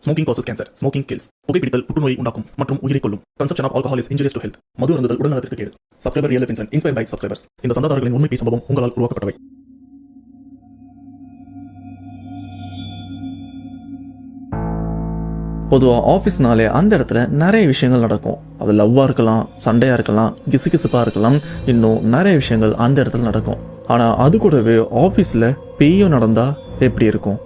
Smoking causes cancer. Smoking kills. புகைப்பிடித்தல் புற்றுநோயை உண்டாக்கும் மற்றும் உயிரை கொல்லும். Consumption of alcohol is injurious to health. மது அருந்துதல் உடல்நலத்திற்கு கேடு. Subscriber Real Life Incident inspired by subscribers. இந்த சந்தாதாரர்களின் உண்மை சம்பவம் உங்களால் உருவாக்கப்பட்டவை. பொதுவாக ஆஃபீஸ்னாலே அந்த இடத்துல நிறைய விஷயங்கள் நடக்கும். அது லவ்வாக இருக்கலாம், சண்டையாக இருக்கலாம், கிசுகிசுப்பாக இருக்கலாம், இன்னும் நிறைய விஷயங்கள் அந்த இடத்துல நடக்கும். ஆனால் அது கூடவே ஆஃபீஸில் பேயும் நடந்தால் எப்படி இருக்கும்?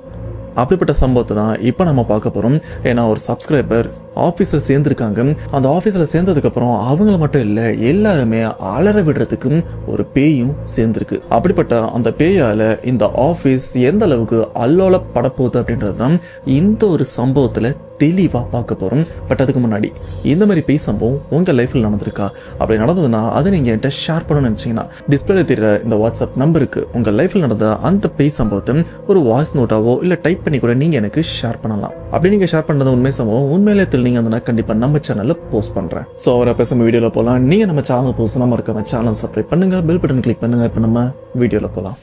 அப்படிப்பட்ட சம்பவத்தை தான் இப்போ நம்ம பார்க்க போகிறோம். ஏன்னா ஒரு சப்ஸ்கிரைபர் ஆஃபீஸில் சேர்ந்துருக்காங்க. அந்த ஆஃபீஸில் சேர்ந்ததுக்கப்புறம் அவங்கள மட்டும் இல்லை, எல்லாருமே அலற விடுறதுக்கு ஒரு பேயும் சேர்ந்துருக்கு. அப்படிப்பட்ட அந்த பேயால் இந்த ஆஃபீஸ் எந்த அளவுக்கு அல்லோல படப்போகுது அப்படின்றது தான் இந்த ஒரு சம்பவத்தில் தெளிவாக பார்க்க போகிறோம். பட் அதுக்கு முன்னாடி இந்த மாதிரி பேய் சம்பவம் உங்கள் லைஃப்பில் நடந்திருக்கா? அப்படி நடந்ததுன்னா அதை நீங்கள் என்கிட்ட ஷேர் பண்ணணும்னு நினச்சிங்கன்னா டிஸ்பிளேல தெரிகிற இந்த வாட்ஸ்அப் நம்பருக்கு உங்கள் லைஃப்பில் நடந்த அந்த பேய் சம்பவத்தை ஒரு வாய்ஸ் நோட்டாவோ இல்லை டைப் பண்ணி கூட நீங்கள் எனக்கு ஷேர் பண்ணலாம். அப்படி நீங்கள் ஷேர் பண்ணுறது உண்மை சம்பவம் உண்மையிலே நீங்கள் அந்த கண்டிப்பாக நம்ம சேனலில் போஸ்ட் பண்ணுறேன். ஸோ அவரை பேச வீடியோவில் போகலாம். நீங்கள் நம்ம சேனல் போஸ்ட் நம்ம இருக்க சேனல் சப்ஸ்கிரைப் பண்ணுங்கள், பெல் பட்டன் கிளிக் பண்ணுங்கள். இப்போ நம்ம வீடியோவில் போகலாம்.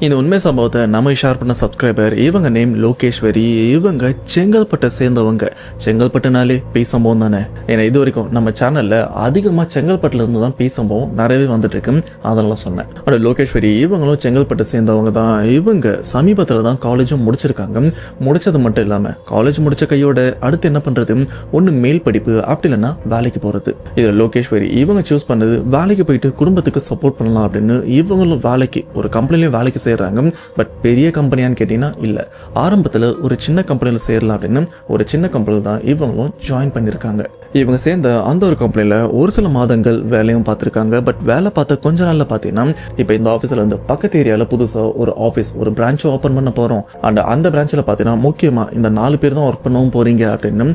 இந்த உண்மை சம்பவத்தை நம்ம ஷேர் பண்ண சப்ஸ்கிரைபர் இவங்க நேம் லோகேஸ்வரி. இவங்க செங்கல்பட்டை சேர்ந்தவங்க. செங்கல்பட்டுனாலே பேய் சம்பவம் தானே. ஏன்னா இது வரைக்கும் நம்ம சேனலில் அதிகமாக செங்கல்பட்டில் இருந்து தான் பேய் சம்பவம் நிறையவே வந்துட்டு இருக்கு, அதனால சொன்னேன். ஆனால் லோகேஸ்வரி இவங்களும் செங்கல்பட்டை சேர்ந்தவங்க தான். இவங்க சமீபத்தில் தான் காலேஜும் முடிச்சிருக்காங்க. முடிச்சது மட்டும் இல்லாமல் காலேஜ் முடிச்ச கையோட அடுத்து என்ன பண்ணுறது, ஒன்று மேல் படிப்பு, அப்படி இல்லைன்னா வேலைக்கு போகிறது. இதில் லோகேஸ்வரி இவங்க சூஸ் பண்ணது வேலைக்கு போயிட்டு குடும்பத்துக்கு சப்போர்ட் பண்ணலாம் அப்படின்னு. இவங்களும் வேலைக்கு ஒரு கம்பெனிலையும் வேலைக்கு செய்கிறாங்க. பட் பெரிய கம்பெனியான்னு கேட்டீங்கன்னா இல்லை, ஆரம்பத்தில் ஒரு சின்ன கம்பெனியில் சேரலாம் அப்படின்னு ஒரு சின்ன கம்பெனியில் தான் இவங்களும் ஜாயின் பண்ணியிருக்காங்க. இவங்க சேர்ந்த அந்த ஒரு கம்பெனியில் ஒரு சில மாதங்கள் வேலையும் பார்த்துருக்காங்க. பட் வேலை பார்த்த கொஞ்ச நாளில் பார்த்தீங்கன்னா இப்போ இந்த ஆஃபீஸில் இருந்து பக்கத்து ஏரியாவில் புதுசாக ஒரு ஆஃபீஸ், ஒரு பிரான்ச்சை ஓப்பன் பண்ண போகிறோம். அண்ட் அந்த பிரான்ச்சில் பார்த்தீங்கன்னா முக்கியமாக இந்த 4 பேர் தான் ஒர்க் பண்ணவும் போகிறீங்க அப்படின்னு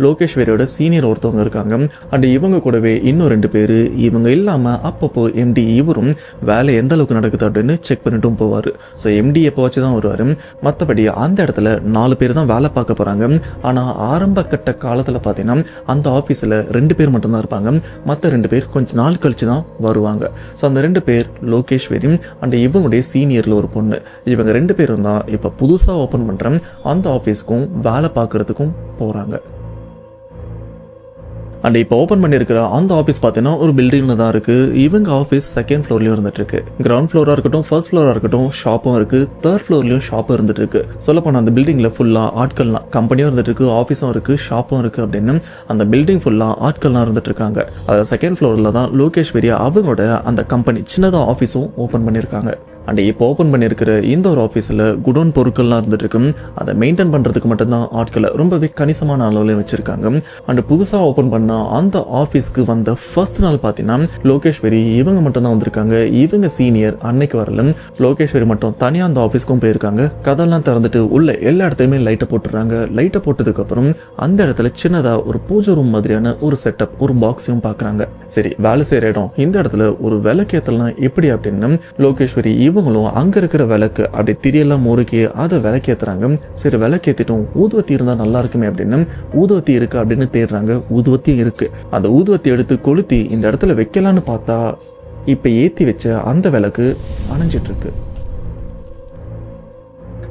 லோகேஸ்வரியோட சீனியர் ஒருத்தவங்க இருக்காங்க. அண்ட் இவங்க கூடவே இன்னும் 2 பேர். இவங்க இல்லாமல் அப்பப்போ எம்டி இவரும் வேலை எந்த அளவுக்கு நடக்குது அப்படின்னு செக் பண்ணிட்டும் போவார். ஸோ எம்டி எப்போ வச்சு தான் வருவார். மற்றபடி அந்த இடத்துல 4 பேர் தான் வேலை பார்க்க போகிறாங்க. ஆனால் ஆரம்ப கட்ட காலத்தில் பார்த்தீங்கன்னா அந்த ஆஃபீஸில் 2 பேர் மட்டும்தான் இருப்பாங்க. மற்ற 2 பேர் கொஞ்சம் நாள் கழிச்சு தான் வருவாங்க. ஸோ அந்த 2 பேர் லோகேஸ்வரி அண்ட் இவங்களுடைய சீனியரில் ஒரு பொண்ணு. இவங்க 2 பேரும் தான் இப்போ புதுசாக ஓப்பன் பண்ணுற அந்த ஆஃபீஸ்க்கும் வேலை பார்க்குறதுக்கும் போகிறாங்க. அண்ட் இப்போ ஓப்பன் பண்ணியிருக்கிற அந்த ஆஃபீஸ் பார்த்தீங்கன்னா ஒரு பில்டிங்கில் தான் இருக்குது. இவங்க ஆஃபீஸ் 2nd ஃப்ளோர்லையும் இருந்துட்டு இருக்கு. கிரவுண்ட் ஃப்ளோராக இருக்கட்டும், ஃபர்ஸ்ட் ஃப்ளோராக இருக்கட்டும், ஷாப்பும் இருக்குது. 3rd ஃப்ளோர்லையும் ஷாப்பும் இருந்துட்டு இருக்கு. சொல்லப்போனால் அந்த பில்டிங்கில் ஃபுல்லாக ஆட்கள்லாம், கம்பெனியும் இருந்துட்டு இருக்கு, ஆஃபீஸும் இருக்குது, ஷாப்பும் இருக்குது அப்படின்னு அந்த பில்டிங் ஃபுல்லாக ஆட்கள்லாம் இருந்துட்டு இருக்காங்க. அதாவது 2nd ஃப்ளோரில் தான் லோகேஸ்வரி அவங்களோட அந்த கம்பெனி சின்னதாக ஆஃபீஸும் ஓப்பன் பண்ணியிருக்காங்க. அண்ட் இப்போ ஓப்பன் பண்ணியிருக்கிற இந்த ஒரு ஆஃபீஸில் குடோன் பொருட்கள்லாம் இருந்துட்டு இருக்கு. அதை மெயின்டைன் பண்ணுறதுக்கு மட்டும்தான் ஆட்களை ரொம்பவே கணிசமான அளவில் வச்சுருக்காங்க. அண்ட் புதுசாக ஓப்பன் பண்ண அந்த ஆஃபீஸ்க்கு வந்த ஃபர்ஸ்ட் நாள் பார்த்தீங்கன்னா லோகேஸ்வரி இவங்க மட்டும் தான் வந்திருக்காங்க. இவங்க சீனியர் அன்னைக்கு வரல. லோகேஸ்வரி மட்டும் தனியாக அந்த ஆஃபீஸ்க்கும் போயிருக்காங்க. கதெல்லாம் திறந்துட்டு உள்ள எல்லா இடத்துலையுமே லைட்டை போட்டுறாங்க. லைட்டை போட்டதுக்கப்புறம் அந்த இடத்துல சின்னதாக ஒரு பூஜை ரூம் மாதிரியான ஒரு செட்டப், ஒரு பாக்ஸையும் பார்க்குறாங்க. சரி, வேலை செய்கிற இடம், இந்த இடத்துல ஒரு விளக்கேற்றலாம் எப்படி அப்படின்னு லோகேஸ்வரி இவங்களும் அங்கே இருக்கிற விளக்கு அப்படி திரியெல்லாம் முறுக்கி அதை விளக்கேற்றுறாங்க. சரி, விளக்கேற்றிட்டோம், ஊதுவத்தி இருந்தால் நல்லா இருக்குமே அப்படின்னு ஊதுவத்தி இருக்கு அப்படின்னு தேடுறாங்க. ஊதுவத்தி இருக்கு. அந்த ஊதுவத்தி எடுத்து கொளுத்தி இந்த இடத்துல வைக்கலான்னு பார்த்தா இப்போ ஏற்றி வச்ச அந்த விளக்கு அணைஞ்சிட்டு இருக்கு.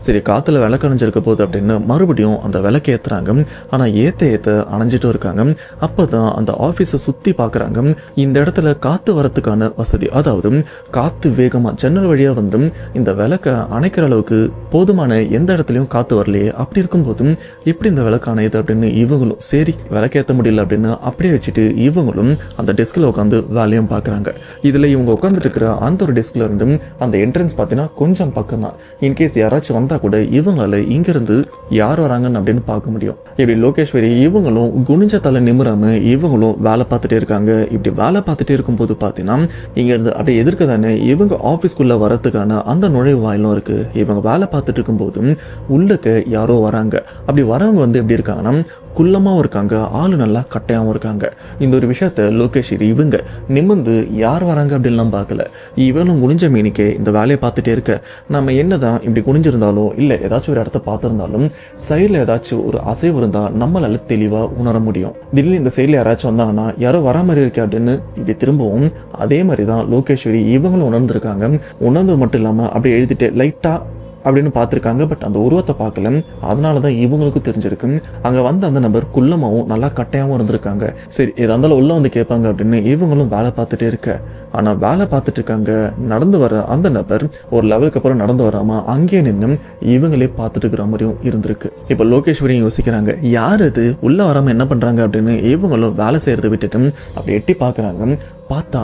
சரி, காற்றுல விளக்கு அணைஞ்சிருக்க போகுது அப்படின்னு மறுபடியும் அந்த விளக்கு ஏற்றுறாங்க. ஆனால் ஏற்ற அணைஞ்சிட்டும் இருக்காங்க. அப்போ தான் அந்த ஆஃபீஸை சுற்றி பார்க்குறாங்க. இந்த இடத்துல காற்று வரத்துக்கான வசதி, அதாவது காற்று வேகமாக ஜன்னல் வழியாக வந்து இந்த விளக்கை அணைக்கிற அளவுக்கு போதுமான எந்த இடத்துலையும் காற்று வரலையே. அப்படி இருக்கும்போதும் எப்படி இந்த விளக்கு அணையுது அப்படின்னு இவங்களும் சரி விளக்கேற்ற முடியல அப்படின்னு அப்படியே வச்சுட்டு இவங்களும் அந்த டெஸ்கில் உட்காந்து வேலையும் பார்க்குறாங்க. இதில் இவங்க உட்காந்துட்டு இருக்கிற அந்த ஒரு டெஸ்கில் இருந்து அந்த என்ட்ரன்ஸ் பார்த்தீங்கன்னா கொஞ்சம் பக்கம் தான். இன்கேஸ் யாராச்சும் வந்தால் கூட இவங்களால இங்கிருந்து யார் வராங்கன்னு அப்படின்னு பார்க்க முடியும். இப்படி லோகேஸ்வரி இவங்களும் குனிஞ்ச தலை நிமிராம இவங்களும் வேலை பார்த்துட்டே இருக்காங்க. இப்படி வேலை பார்த்துட்டே இருக்கும்போது பார்த்தீங்கன்னா இங்கிருந்து அப்படியே எதிர்க்க தானே இவங்க ஆஃபீஸ்க்குள்ள வரத்துக்கான அந்த நுழைவு வாயிலும் இருக்கு. இவங்க வேலை பார்த்துட்டு இருக்கும்போது உள்ளுக்கு யாரோ வராங்க. அப்படி வரவங்க வந்து எப்படி இருக்காங்கன்னா குள்ளமாகவும் இருக்காங்க, ஆளு நல்லா கட்டையாகவும் இருக்காங்க. இந்த ஒரு விஷயத்த லோகேஸ்வரி இவங்க நிமிர்ந்து யார் வராங்க அப்படின்லாம் பார்க்கல. இவனும் முடிஞ்ச மீனிக்கே இந்த வேலையை பார்த்துட்டே இருக்க, நம்ம என்னதான் இப்படி குனிஞ்சிருந்தாலும் இல்லை ஏதாச்சும் ஒரு இடத்த பார்த்துருந்தாலும் சைடில் ஏதாச்சும் ஒரு அசைவு இருந்தால் நம்மளால தெளிவாக உணர முடியும். திடீர்னு இந்த சைடில் யாராச்சும் வந்தாங்கன்னா யாரோ வர மாதிரி இருக்கு அப்படின்னு இப்படி திரும்பவும் அதே மாதிரி தான் லோகேஸ்வரி இவங்களும் உணர்ந்துருக்காங்க. உணர்ந்தது மட்டும் இல்லாமல் அப்படியே எழுதிட்டு லைட்டாக அப்படின்னு பார்த்துருக்காங்க. பட் அந்த உருவத்தை பார்க்கல. அதனால தான் இவங்களுக்கும் தெரிஞ்சிருக்கு அங்கே வந்த அந்த நபர் குள்ளமாகவும் நல்லா கட்டையாகவும் இருந்திருக்காங்க. சரி எதா இருந்தாலும் உள்ள வந்து கேட்பாங்க அப்படின்னு இவங்களும் வேலை பார்த்துட்டே இருக்க, ஆனால் வேலை பார்த்துட்டு இருக்காங்க. நடந்து வர அந்த நபர் ஒரு லெவலுக்கு அப்புறம் நடந்து வராமல் அங்கேயே நின்று இவங்களே பார்த்துட்டு இருக்கிற மாதிரியும் இருந்திருக்கு. இப்போ லோகேஸ்வரியும் யோசிக்கிறாங்க, யார் அது உள்ள வராமல் என்ன பண்ணுறாங்க அப்படின்னு. இவங்களும் வேலை செய்கிறத விட்டுட்டு அப்படி எட்டி பார்க்குறாங்க. பார்த்தா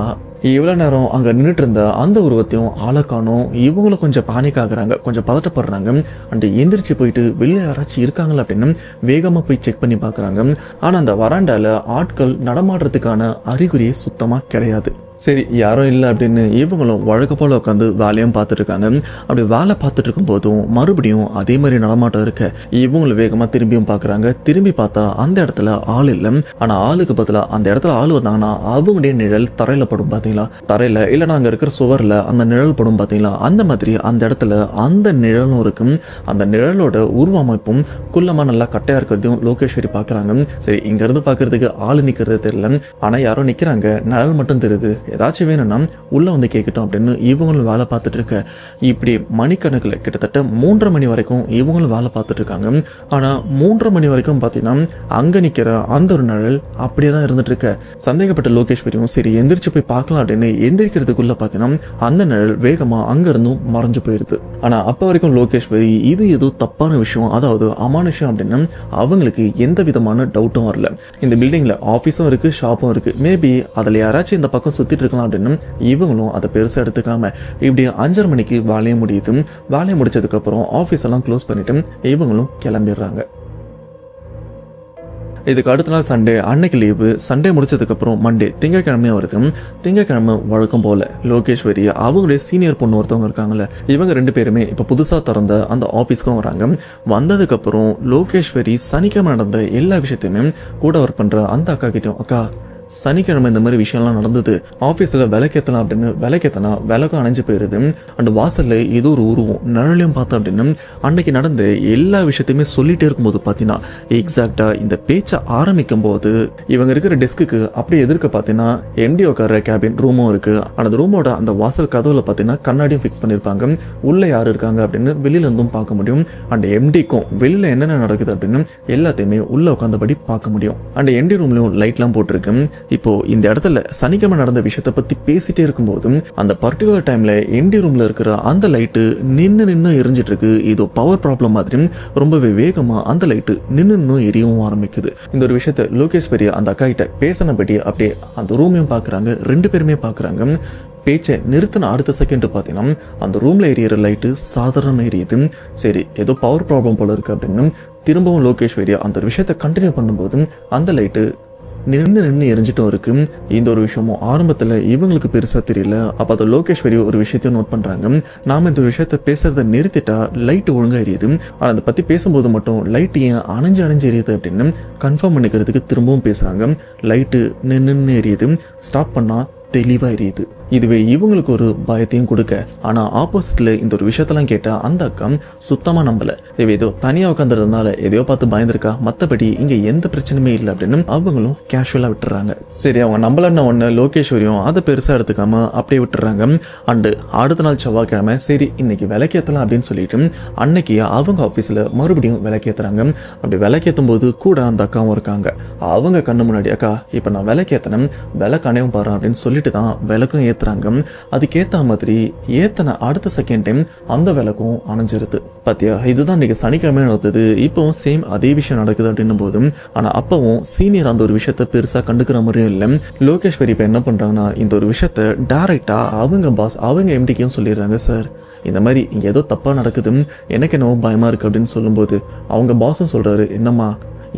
இவ்வளோ நேரம் அங்கே நின்றுட்டு இருந்த அந்த உருவத்தையும் ஆளக்கானும். இவங்களும் கொஞ்சம் பானிக் ஆகுறாங்க, கொஞ்சம் பதட்டப்படுறாங்க. அண்டு எந்திரிச்சு போயிட்டு வெளியே யாராச்சும் இருக்காங்களா அப்படின்னு வேகமாக போய் செக் பண்ணி பார்க்குறாங்க. ஆனால் அந்த வராண்டால ஆட்கள் நடமாடுறதுக்கான அறிகுறியே சுத்தமாக கிடையாது. சரி யாரும் இல்லை அப்படின்னு இவங்களும் வழக்க போல் உட்காந்து வேலையும் பார்த்துட்டு இருக்காங்க. அப்படி வேலை பார்த்துட்டு இருக்கும் போதும் மறுபடியும் அதே மாதிரி நடமாட்டம் இருக்க இவங்களும் வேகமாக திரும்பியும் பார்க்குறாங்க. திரும்பி பார்த்தா அந்த இடத்துல ஆள் இல்லை. ஆனால் ஆளுக்கு பதிலாக அந்த இடத்துல ஆள் வந்தாங்கன்னா அவங்களுடைய நிழல் தரையில் படும் பார்த்தீங்களா, தரையில் இல்லைனா அங்கே இருக்கிற சுவரில் அந்த நிழல் படும் பார்த்தீங்களா, அந்த மாதிரி அந்த இடத்துல அந்த நிழலும் இருக்கும். அந்த நிழலோட உருவமைப்பும் குள்ளமாக நல்லா கட்டையாக இருக்கிறதையும் லோகேஸ்வரி பார்க்குறாங்க. சரி இங்கேருந்து பார்க்கறதுக்கு ஆள் நிற்கிறது தெரியல, ஆனால் யாரும் நிற்கிறாங்க, நிழல் மட்டும் தெரியுது. ஏதாச்சும் வேணும்னா உள்ள வந்து கேட்கட்டும் அப்படின்னு இவங்களும் வேலை பார்த்துட்டு இருக்க. இப்படி மணிக்கணக்கில் கிட்டத்தட்ட 3:30 மணி வரைக்கும் இவங்களும் வேலை பார்த்துட்டு இருக்காங்க. ஆனால் 3:30 மணி வரைக்கும் பார்த்தீங்கன்னா அங்கே நிற்கிற அந்த ஒரு நிழல் அப்படியே தான் இருந்துட்டு இருக்க. சந்தேகப்பட்ட லோகேஸ்வரியும் சரி எந்திரிச்சு போய் பார்க்கலாம் அப்படின்னு எந்திரிக்கிறதுக்குள்ள பார்த்தீங்கன்னா அந்த நிழல் வேகமாக அங்கேருந்தும் மறைஞ்சு போயிடுது. ஆனால் அப்போ வரைக்கும் லோகேஸ்வரி இது ஏதோ தப்பான விஷயம், அதாவது அமானுஷம் அப்படின்னு அவங்களுக்கு எந்த விதமான டவுட்டும் வரல. இந்த பில்டிங்கில் ஆஃபீஸும் இருக்குது, ஷாப்பும் இருக்குது. மேபி அதில் யாராச்சும் இந்த பக்கம் சுற்றி இருக்கலாம் அப்படின்னு இவங்களும் அதை பெருசாக எடுத்துக்காம இப்படி 5:30 மணிக்கு வேலையை முடியுது. வேலையை முடிச்சதுக்கப்புறம் ஆஃபீஸ் எல்லாம் க்ளோஸ் பண்ணிட்டு இவங்களும் கிளம்பிடுறாங்க. இதுக்கு அடுத்த நாள் சண்டே, அன்னைக்கு லீவு. சண்டே முடிச்சதுக்கப்புறம் மண்டே திங்கக்கிழமையும் வருது. திங்கக்கிழமை வழக்கம் போல லோகேஸ்வரி அவங்களுடைய சீனியர் பொண்ணு ஒருத்தவங்க இருக்காங்கல்ல, இவங்க 2 பேருமே இப்போ புதுசாக திறந்த அந்த ஆஃபீஸ்க்கும் வராங்க. வந்ததுக்கப்புறம் லோகேஸ்வரி சனிக்கிழமை நடந்த எல்லா விஷயத்தையுமே கூட ஒர்க் பண்ணுற அந்த அக்கா கிட்டையும், அக்கா சனிக்கிழமை இந்த மாதிரி விஷயம்லாம் நடந்தது, ஆஃபீஸில் விளக்கேற்றலாம் அப்படின்னு விளக்கேற்றினா விளக்கம் அணைஞ்சு போயிடுது. அண்ட் வாசலில் ஏதோ ஒரு உருவம் நிழலையும் பார்த்தேன் அப்படின்னு அன்னைக்கு நடந்த எல்லா விஷயத்தையுமே சொல்லிகிட்டே இருக்கும்போது பார்த்தீங்கன்னா எக்ஸாக்டாக இந்த பேச்சை ஆரம்பிக்கும் போது இவங்க இருக்கிற டெஸ்க்குக்கு அப்படியே எதிர்க்க பார்த்தீங்கன்னா எம்டி உட்கார கேபின் ரூமும் இருக்குது. அந்த ரூமோட அந்த வாசல் கதவுல பார்த்தீங்கன்னா கண்ணாடியும் ஃபிக்ஸ் பண்ணியிருப்பாங்க. உள்ளே யார் இருக்காங்க அப்படின்னு வெளியிலேருந்தும் பார்க்க முடியும். அண்ட் எம்டிக்கும் வெளியில் என்னென்ன நடக்குது அப்படின்னு எல்லாத்தையுமே உள்ளே உட்காந்தபடி பார்க்க முடியும். அண்ட் எம்டி ரூம்லையும் லைட்லாம் போட்டிருக்கு. இப்போ இந்த இடத்துல சனிக்கிழமை நடந்த விஷயத்தை பத்தி பேசிட்டே இருக்கும்போதும் அந்த பர்டிகுலர் டைம்ல எம்டி ரூம்ல இருக்கிற அந்த லைட்டு நின்று எரிஞ்சிட்டு இருக்கு. ஏதோ பவர் ப்ராப்ளம் மாதிரி ரொம்பவே வேகமா அந்த லைட்டு நின்று எரியவும் ஆரம்பிக்குது. இந்த ஒரு விஷயத்த லோகேஸ்வரி அந்த அக்கா கிட்ட பேசினபடி அப்படியே அந்த ரூமையும் பாக்குறாங்க. 2 பேருமே பாக்குறாங்க. பேச்சை நிறுத்தின அடுத்த செகண்ட் பார்த்தீங்கன்னா அந்த ரூம்ல எரியிற லைட்டு சாதாரணமாக எரியுது. சரி ஏதோ பவர் ப்ராப்ளம் போல இருக்கு அப்படின்னு திரும்பவும் லோகேஸ்வரி அந்த ஒரு விஷயத்த கண்டினியூ பண்ணும்போது அந்த லைட்டு நின்று எரிஞ்சிட்டும் இருக்கு. இந்த ஒரு விஷயமும் ஆரம்பத்தில் இவங்களுக்கு பெருசாக தெரியல. அப்போ அதை லோகேஸ்வரி ஒரு விஷயத்தையும் நோட் பண்ணுறாங்க. நாம் இந்த ஒரு விஷயத்த பேசுறதை நிறுத்திட்டா லைட்டு ஒழுங்காக எரியுது, ஆனால் அதை பற்றி பேசும்போது மட்டும் லைட்டு ஏன் அணைஞ்சு எரியுது அப்படின்னு கன்ஃபார்ம் பண்ணிக்கிறதுக்கு திரும்பவும் பேசுகிறாங்க. லைட்டு நின்று எரியுது, ஸ்டாப் பண்ணால் தெளிவாக எரியுது. இதுவே இவங்களுக்கு ஒரு பயத்தையும் கொடுக்க. ஆனால் ஆப்போசிட்ல இந்த ஒரு விஷயத்தெல்லாம் கேட்டால் அந்த அக்கா சுத்தமாக நம்பலை. ஏதோ தனியாக உட்காந்துறதுனால எதையோ பார்த்து பயந்துருக்கா, மற்றபடி இங்கே எந்த பிரச்சனையுமே இல்லை அப்படின்னு அவங்களும் கேஷுவலாக விட்டுறாங்க. சரி அவங்க நம்பலன்னா ஒன்று லோகேஸ்வரியும் அதை பெருசாக எடுத்துக்காம அப்படியே விட்டுறாங்க. அண்டு அடுத்த நாள் செவ்வாய்க்கிழமை சரி இன்னைக்கு விளக்கேற்றலாம் அப்படின்னு சொல்லிட்டு அன்னைக்கு அவங்க ஆஃபீஸில் மறுபடியும் விளக்கேற்றுறாங்க. அப்படி விளக்கேற்றும் போது கூட அந்த அக்காவும் இருக்காங்க. அவங்க கண்ணு முன்னாடி, அக்கா இப்போ நான் விளக்கேற்றினேன், விளக்கணையும் பாரு அப்படின்னு சொல்லிட்டு தான் விளக்கும் ஏற்றுறாங்க. அதுக்கேற்ற மாதிரி ஏத்தனை அடுத்த செகண்ட் டைம் அந்த விளக்கும் அணைஞ்சிருது. பாத்தியா, இதுதான் இன்னைக்கு சனிக்கிழமை நடந்தது. இப்பவும் சேம் அதே விஷயம் நடக்குது அப்படின்னும் போதும் ஆனா அப்பவும் சீனியர் அந்த ஒரு விஷயத்த பெருசா கண்டுக்கிற மாதிரியும் இல்லை. லோகேஸ்வரி இப்ப என்ன பண்றாங்கன்னா இந்த ஒரு விஷயத்த டைரக்டா அவங்க பாஸ் அவங்க எம்டிக்கும் சொல்லிடுறாங்க. சார் இந்த மாதிரி இங்கே ஏதோ தப்பாக நடக்குது, எனக்கு என்னவோ பயமாக இருக்குது அப்படின்னு சொல்லும்போது அவங்க பாஸும் சொல்கிறாரு, என்னம்மா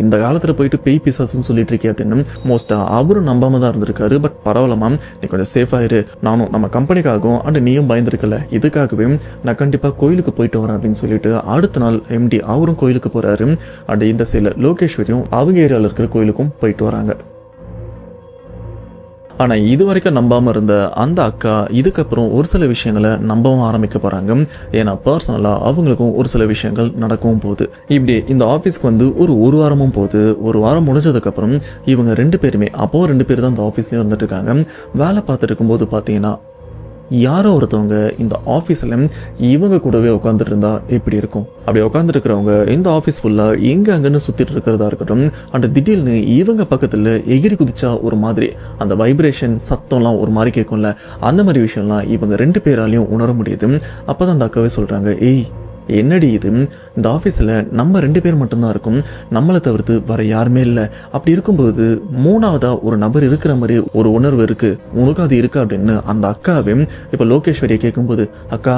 இந்த காலத்தில் போயிட்டு பேய் பிசாசுன்னு சொல்லிட்டு இருக்கே அப்படின்னு மோஸ்ட்டாக அவரும் நம்பாம தான் இருந்திருக்காரு. பட் பரவாயில்லமா, நீ கொஞ்சம் சேஃபாக இரு, நானும் நம்ம கம்பெனிக்காகவும் அண்ட் நீயும் பயந்துருக்கல, இதுக்காகவே நான் கண்டிப்பாக கோயிலுக்கு போயிட்டு வரேன் அப்படின்னு சொல்லிட்டு அடுத்த நாள் எம்டி அவரும் கோயிலுக்கு போகிறாரு. அண்ட் இந்த சைடில் லோகேஸ்வரியும் அவங்க ஏரியாவில் இருக்கிற கோயிலுக்கும் போயிட்டு வராங்க. ஆனால் இது வரைக்கும் நம்பாமல் இருந்த அந்த அக்கா இதுக்கப்புறம் ஒரு சில விஷயங்களை நம்பவும் ஆரம்பிக்க போகிறாங்க. ஏன்னா பர்சனலாக அவங்களுக்கும் ஒரு சில விஷயங்கள் நடக்கவும் போகுது. இப்படி இந்த ஆஃபீஸ்க்கு வந்து ஒரு வாரமும் போகுது. ஒரு வாரம் முடிஞ்சதுக்கப்புறம் இவங்க 2 பேருமே, அப்போது 2 பேர் தான் இந்த ஆஃபீஸ்லேயும் இருந்துட்டு இருக்காங்க. வேலை பார்த்துட்டு இருக்கும்போது பார்த்தீங்கன்னா யாரோ ஒருத்தவங்க இந்த ஆஃபீஸில் இவங்க கூடவே உட்காந்துட்டு இருந்தா எப்படி இருக்கும்? அப்படி உட்காந்துருக்கிறவங்க இந்த ஆஃபீஸ் ஃபுல்லாக எங்கே அங்கன்னு சுற்றிட்டு இருக்கிறதா இருக்கட்டும், அண்ட் திடீர்னு இவங்க பக்கத்தில் எகிரி குதிச்சா ஒரு மாதிரி அந்த வைப்ரேஷன் சத்தம்லாம் ஒரு மாதிரி கேட்கும்ல, அந்த மாதிரி விஷயம்லாம் இவங்க 2 பேராலையும் உணர முடியுது. அப்போ தான் அந்த அக்காவே சொல்கிறாங்க, ஏய் என்னடி இது, இந்த ஆஃபீஸில் நம்ம 2 பேர் மட்டும்தான் இருக்கும், நம்மளை தவிர்த்து வர யாருமே இல்லை. அப்படி இருக்கும்போது 3ஆவதா ஒரு நபர் இருக்கிற மாதிரி ஒரு உணர்வு இருக்குது, உனக்கு அது இருக்கா அப்படின்னு அந்த அக்காவே இப்போ லோகேஸ்வரியை கேட்கும்போது, அக்கா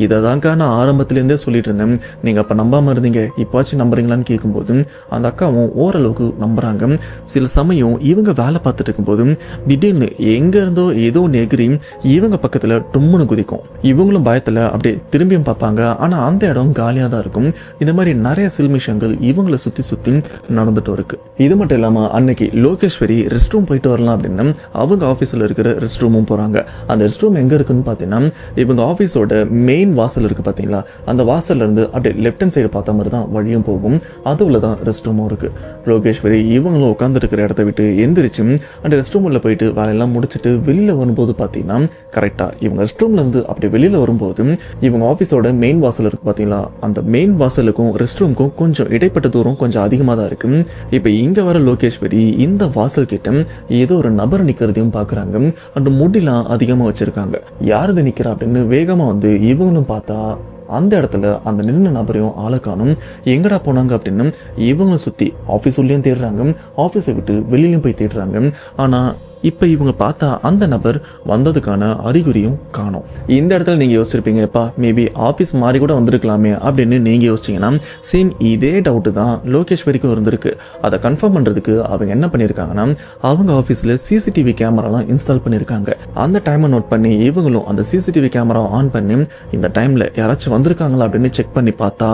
இதை தான்க்கா நான் ஆரம்பத்துலேருந்தே சொல்லிட்டு இருந்தேன், நீங்கள் அப்போ நம்பாமல் இருந்தீங்க, இப்போச்சும் நம்புறீங்களான்னு கேட்கும்போது அந்த அக்காவும் ஓரளவுக்கு நம்புகிறாங்க. சில சமயம் இவங்க வேலை பார்த்துட்டு இருக்கும்போது திடீர்னு எங்கேருந்தோ ஏதோ நெகிரி இவங்க பக்கத்தில் டொம்முன்னு குதிக்கும். இவங்களும் பயத்தில் அப்படியே திரும்பியும் பார்ப்பாங்க. ஆனால் அந்த இடம் காலியாக தான் இருக்கும். இந்த மாதிரி நிறைய சில்மிஷங்கள் இவங்களை சுற்றி சுற்றி நடந்துட்டு இருக்கு. இது மட்டும் இல்லாமல் அன்னைக்கு லோகேஸ்வரி ரெஸ்ட் ரூம் போயிட்டு வரலாம் அப்படின்னு அவங்க ஆஃபீஸில் இருக்கிற ரெஸ்ட் ரூமும் போகிறாங்க. அந்த ரெஸ்ட் ரூம் எங்கே இருக்குன்னு பார்த்தீங்கன்னா இவங்க ஆஃபீஸோட மெயின் வாசல் இருக்குது பார்த்தீங்களா, அந்த வாசல்ல இருந்து அப்படியே லெஃப்ட் ஹேண்ட் சைடு பார்த்த மாதிரி தான் வழியும் போகும். அதுல தான் ரெஸ்ட் ரூமும் இருக்கு. லோகேஸ்வரி இவங்களும் உட்கார்ந்து இருக்கிற இடத்த விட்டு எந்திரிச்சு அந்த ரெஸ்ட் ரூம்ல போயிட்டு வேலையெல்லாம் முடிச்சுட்டு வெளியில வரும்போது பார்த்தீங்கன்னா கரெக்டா இவங்க ரெஸ்ட் ரூம்ல இருந்து அப்படி வெளியில வரும்போது இவங்க ஆஃபீஸோட மெயின் வாசல் இருக்கு பார்த்தீங்களா, அந்த மெயின் வாசலுக்கும் ரெஸ்ட் ரூமுக்கும் கொஞ்சம் இடைப்பட்ட தூரம் கொஞ்சம் அதிகமாக தான் இருக்கு. இப்போ இங்க வர லோகேஸ்வரி இந்த வாசல் கிட்ட ஏதோ ஒரு நபர் நிக்கிறதையும் பாக்குறாங்க. அந்த முடிலாம் அதிகமாக வச்சிருக்காங்க. யாரது நிக்கிறா அப்படின்னு வேகமா வந்து இவங்களும் பார்த்தா அந்த இடத்துல அந்த நின்ன நபரையும் ஆளை காணும். எங்கடா போனாங்க அப்படின்னு இவங்களும் சுற்றி ஆஃபீஸ் உள்ளேயும் தேடுறாங்க, ஆஃபீஸை விட்டு வெளியிலையும் போய் தேடுறாங்க. ஆனால் இப்போ இவங்க பார்த்தா அந்த நபர் வந்ததுக்கான அறிகுறியும் காணும். இந்த இடத்துல நீங்கள் யோசிச்சிருப்பீங்கப்பா, மேபி ஆஃபீஸ் மாதிரி கூட வந்திருக்கலாமே அப்படின்னு நீங்கள் யோசிச்சிங்கன்னா சேம் இதே டவுட்டு தான் லோகேஸ்வரிக்கும் இருந்திருக்கு. அதை கன்ஃபார்ம் பண்ணுறதுக்கு அவங்க என்ன பண்ணியிருக்காங்கன்னா அவங்க ஆஃபீஸில் சிசிடிவி கேமராலாம் இன்ஸ்டால் பண்ணியிருக்காங்க. அந்த டைமை நோட் பண்ணி இவங்களும் அந்த சிசிடிவி கேமரா ஆன் பண்ணி இந்த டைமில் யாராச்சும் வந்திருக்காங்களா அப்படின்னு செக் பண்ணி பார்த்தா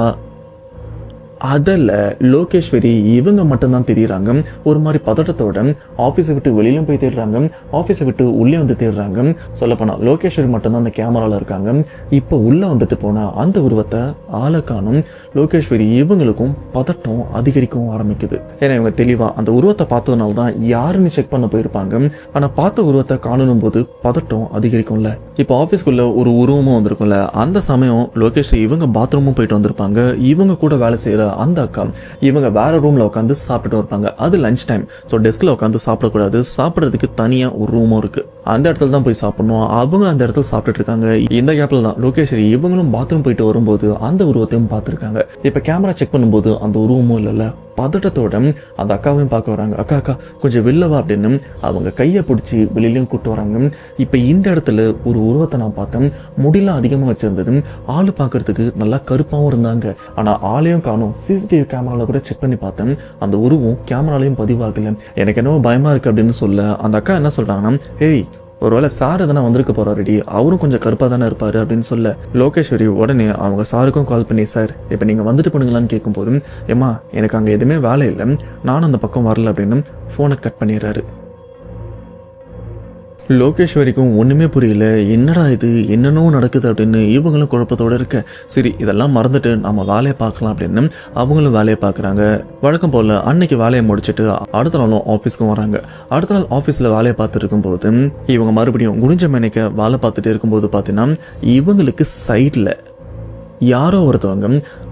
அதில் லோகேஸ்வரி இவங்க மட்டும்தான் தெரியுறாங்க. ஒரு மாதிரி பதட்டத்தோட ஆஃபீஸை விட்டு வெளியிலும் போய் தேடுறாங்க, ஆஃபீஸை விட்டு உள்ளே வந்து தேடுறாங்க. சொல்லப்போனால் லோகேஸ்வரி மட்டும்தான் அந்த கேமராவில் இருக்காங்க. இப்போ உள்ளே வந்துட்டு போனால் அந்த உருவத்தை ஆளை காணும். லோகேஸ்வரி இவங்களுக்கும் பதட்டம் அதிகரிக்கவும் ஆரம்பிக்குது. ஏன்னா இவங்க தெளிவாக அந்த உருவத்தை பார்த்ததுனால தான் யாருன்னு செக் பண்ண போயிருப்பாங்க. ஆனால் பார்த்த உருவத்தை காணணும் போது பதட்டம் அதிகரிக்கும்ல. இப்போ ஆஃபீஸ்க்குள்ள ஒரு உருவமும் வந்திருக்கும்ல, அந்த சமயம் லோகேஸ்வரி இவங்க பாத்ரூமும் போயிட்டு வந்திருப்பாங்க. இவங்க கூட வேலை செய்கிற அந்த அக்கா இவங்க வேற ரூம்ல உட்காந்து சாப்பிட்டுட்டு இருப்பாங்க. அது லஞ்ச் டைம். ஸோ டெஸ்க்ல உட்காந்து சாப்பிடக்கூடாது, சாப்பிட்றதுக்கு தனியாக ஒரு ரூமும் இருக்கு. அந்த இடத்துல தான் போய் சாப்பிடணும். அவங்க அந்த இடத்துல சாப்பிட்டுட்டு இருக்காங்க. இந்த கேப்ல தான் லோகேஸ்வரி இவங்களும் பாத்ரூம் போயிட்டு வரும்போது அந்த உருவத்தையும் பார்த்துருக்காங்க. இப்போ கேமரா செக் பண்ணும்போது அந்த உருவமும் இல்லைல்ல. பதட்டத்தோட அந்த அக்காவையும் பார்க்க வராங்க. அக்கா அக்கா கொஞ்சம் வெளிலவா அப்படின்னு அவங்க கையை பிடிச்சி வெளியிலையும் கூப்பிட்டு வராங்க. இப்போ இந்த இடத்துல ஒரு உருவத்தை நான் பார்த்தேன். முடியெல்லாம் அதிகமாக வச்சிருந்தது. ஆள் பார்க்கறதுக்கு நல்லா கருப்பாகவும் இருந்தாங்க. ஆனால் ஆளையும் காணும். சிசிடிவி கேமராவில் கூட செக் பண்ணி பார்த்தேன். அந்த உருவம் கேமராலையும் பதிவாகல. எனக்கு என்னவோ பயமா இருக்கு அப்படின்னு சொல்ல அந்த அக்கா என்ன சொல்றாங்கன்னா, ஏய் ஒருவேளை சார் எதனா வந்திருக்க போறாருடி, அவரும் கொஞ்சம் கருப்பாக தானே இருப்பாரு அப்படின்னு சொல்ல லோகேஸ்வரி உடனே அவங்க சாருக்கும் கால் பண்ணி, சார் இப்போ நீங்கள் வந்துட்டு பண்ணுங்களான்னு கேட்கும்போது, ஏம்மா எனக்கு அங்கே எதுவுமே வேலை இல்லை, நானும் அந்த பக்கம் வரல அப்படின்னு ஃபோனை கட் பண்ணிடுறாரு. லோகேஸ்வரிக்கும் ஒன்றுமே புரியல. என்னடா இது, என்னென்னோ நடக்குது அப்படின்னு இவங்களும் குழப்பத்தோடு இருக்க. சரி இதெல்லாம் மறந்துட்டு நம்ம வேலையை பார்க்கலாம் அப்படின்னு அவங்களும் வேலையை பார்க்குறாங்க. வழக்கம் போல் அன்னைக்கு வேலையை முடிச்சுட்டு அடுத்த நாளும் ஆஃபீஸ்க்கும் வராங்க. அடுத்த நாள் ஆஃபீஸில் வேலையை பார்த்துட்டு இருக்கும்போது இவங்க மறுபடியும் குனிஞ்ச மேனைக்க வேலை பார்த்துட்டு இருக்கும்போது பார்த்தீங்கன்னா இவங்களுக்கு சைடில் யாரோ ஒருத்தவங்க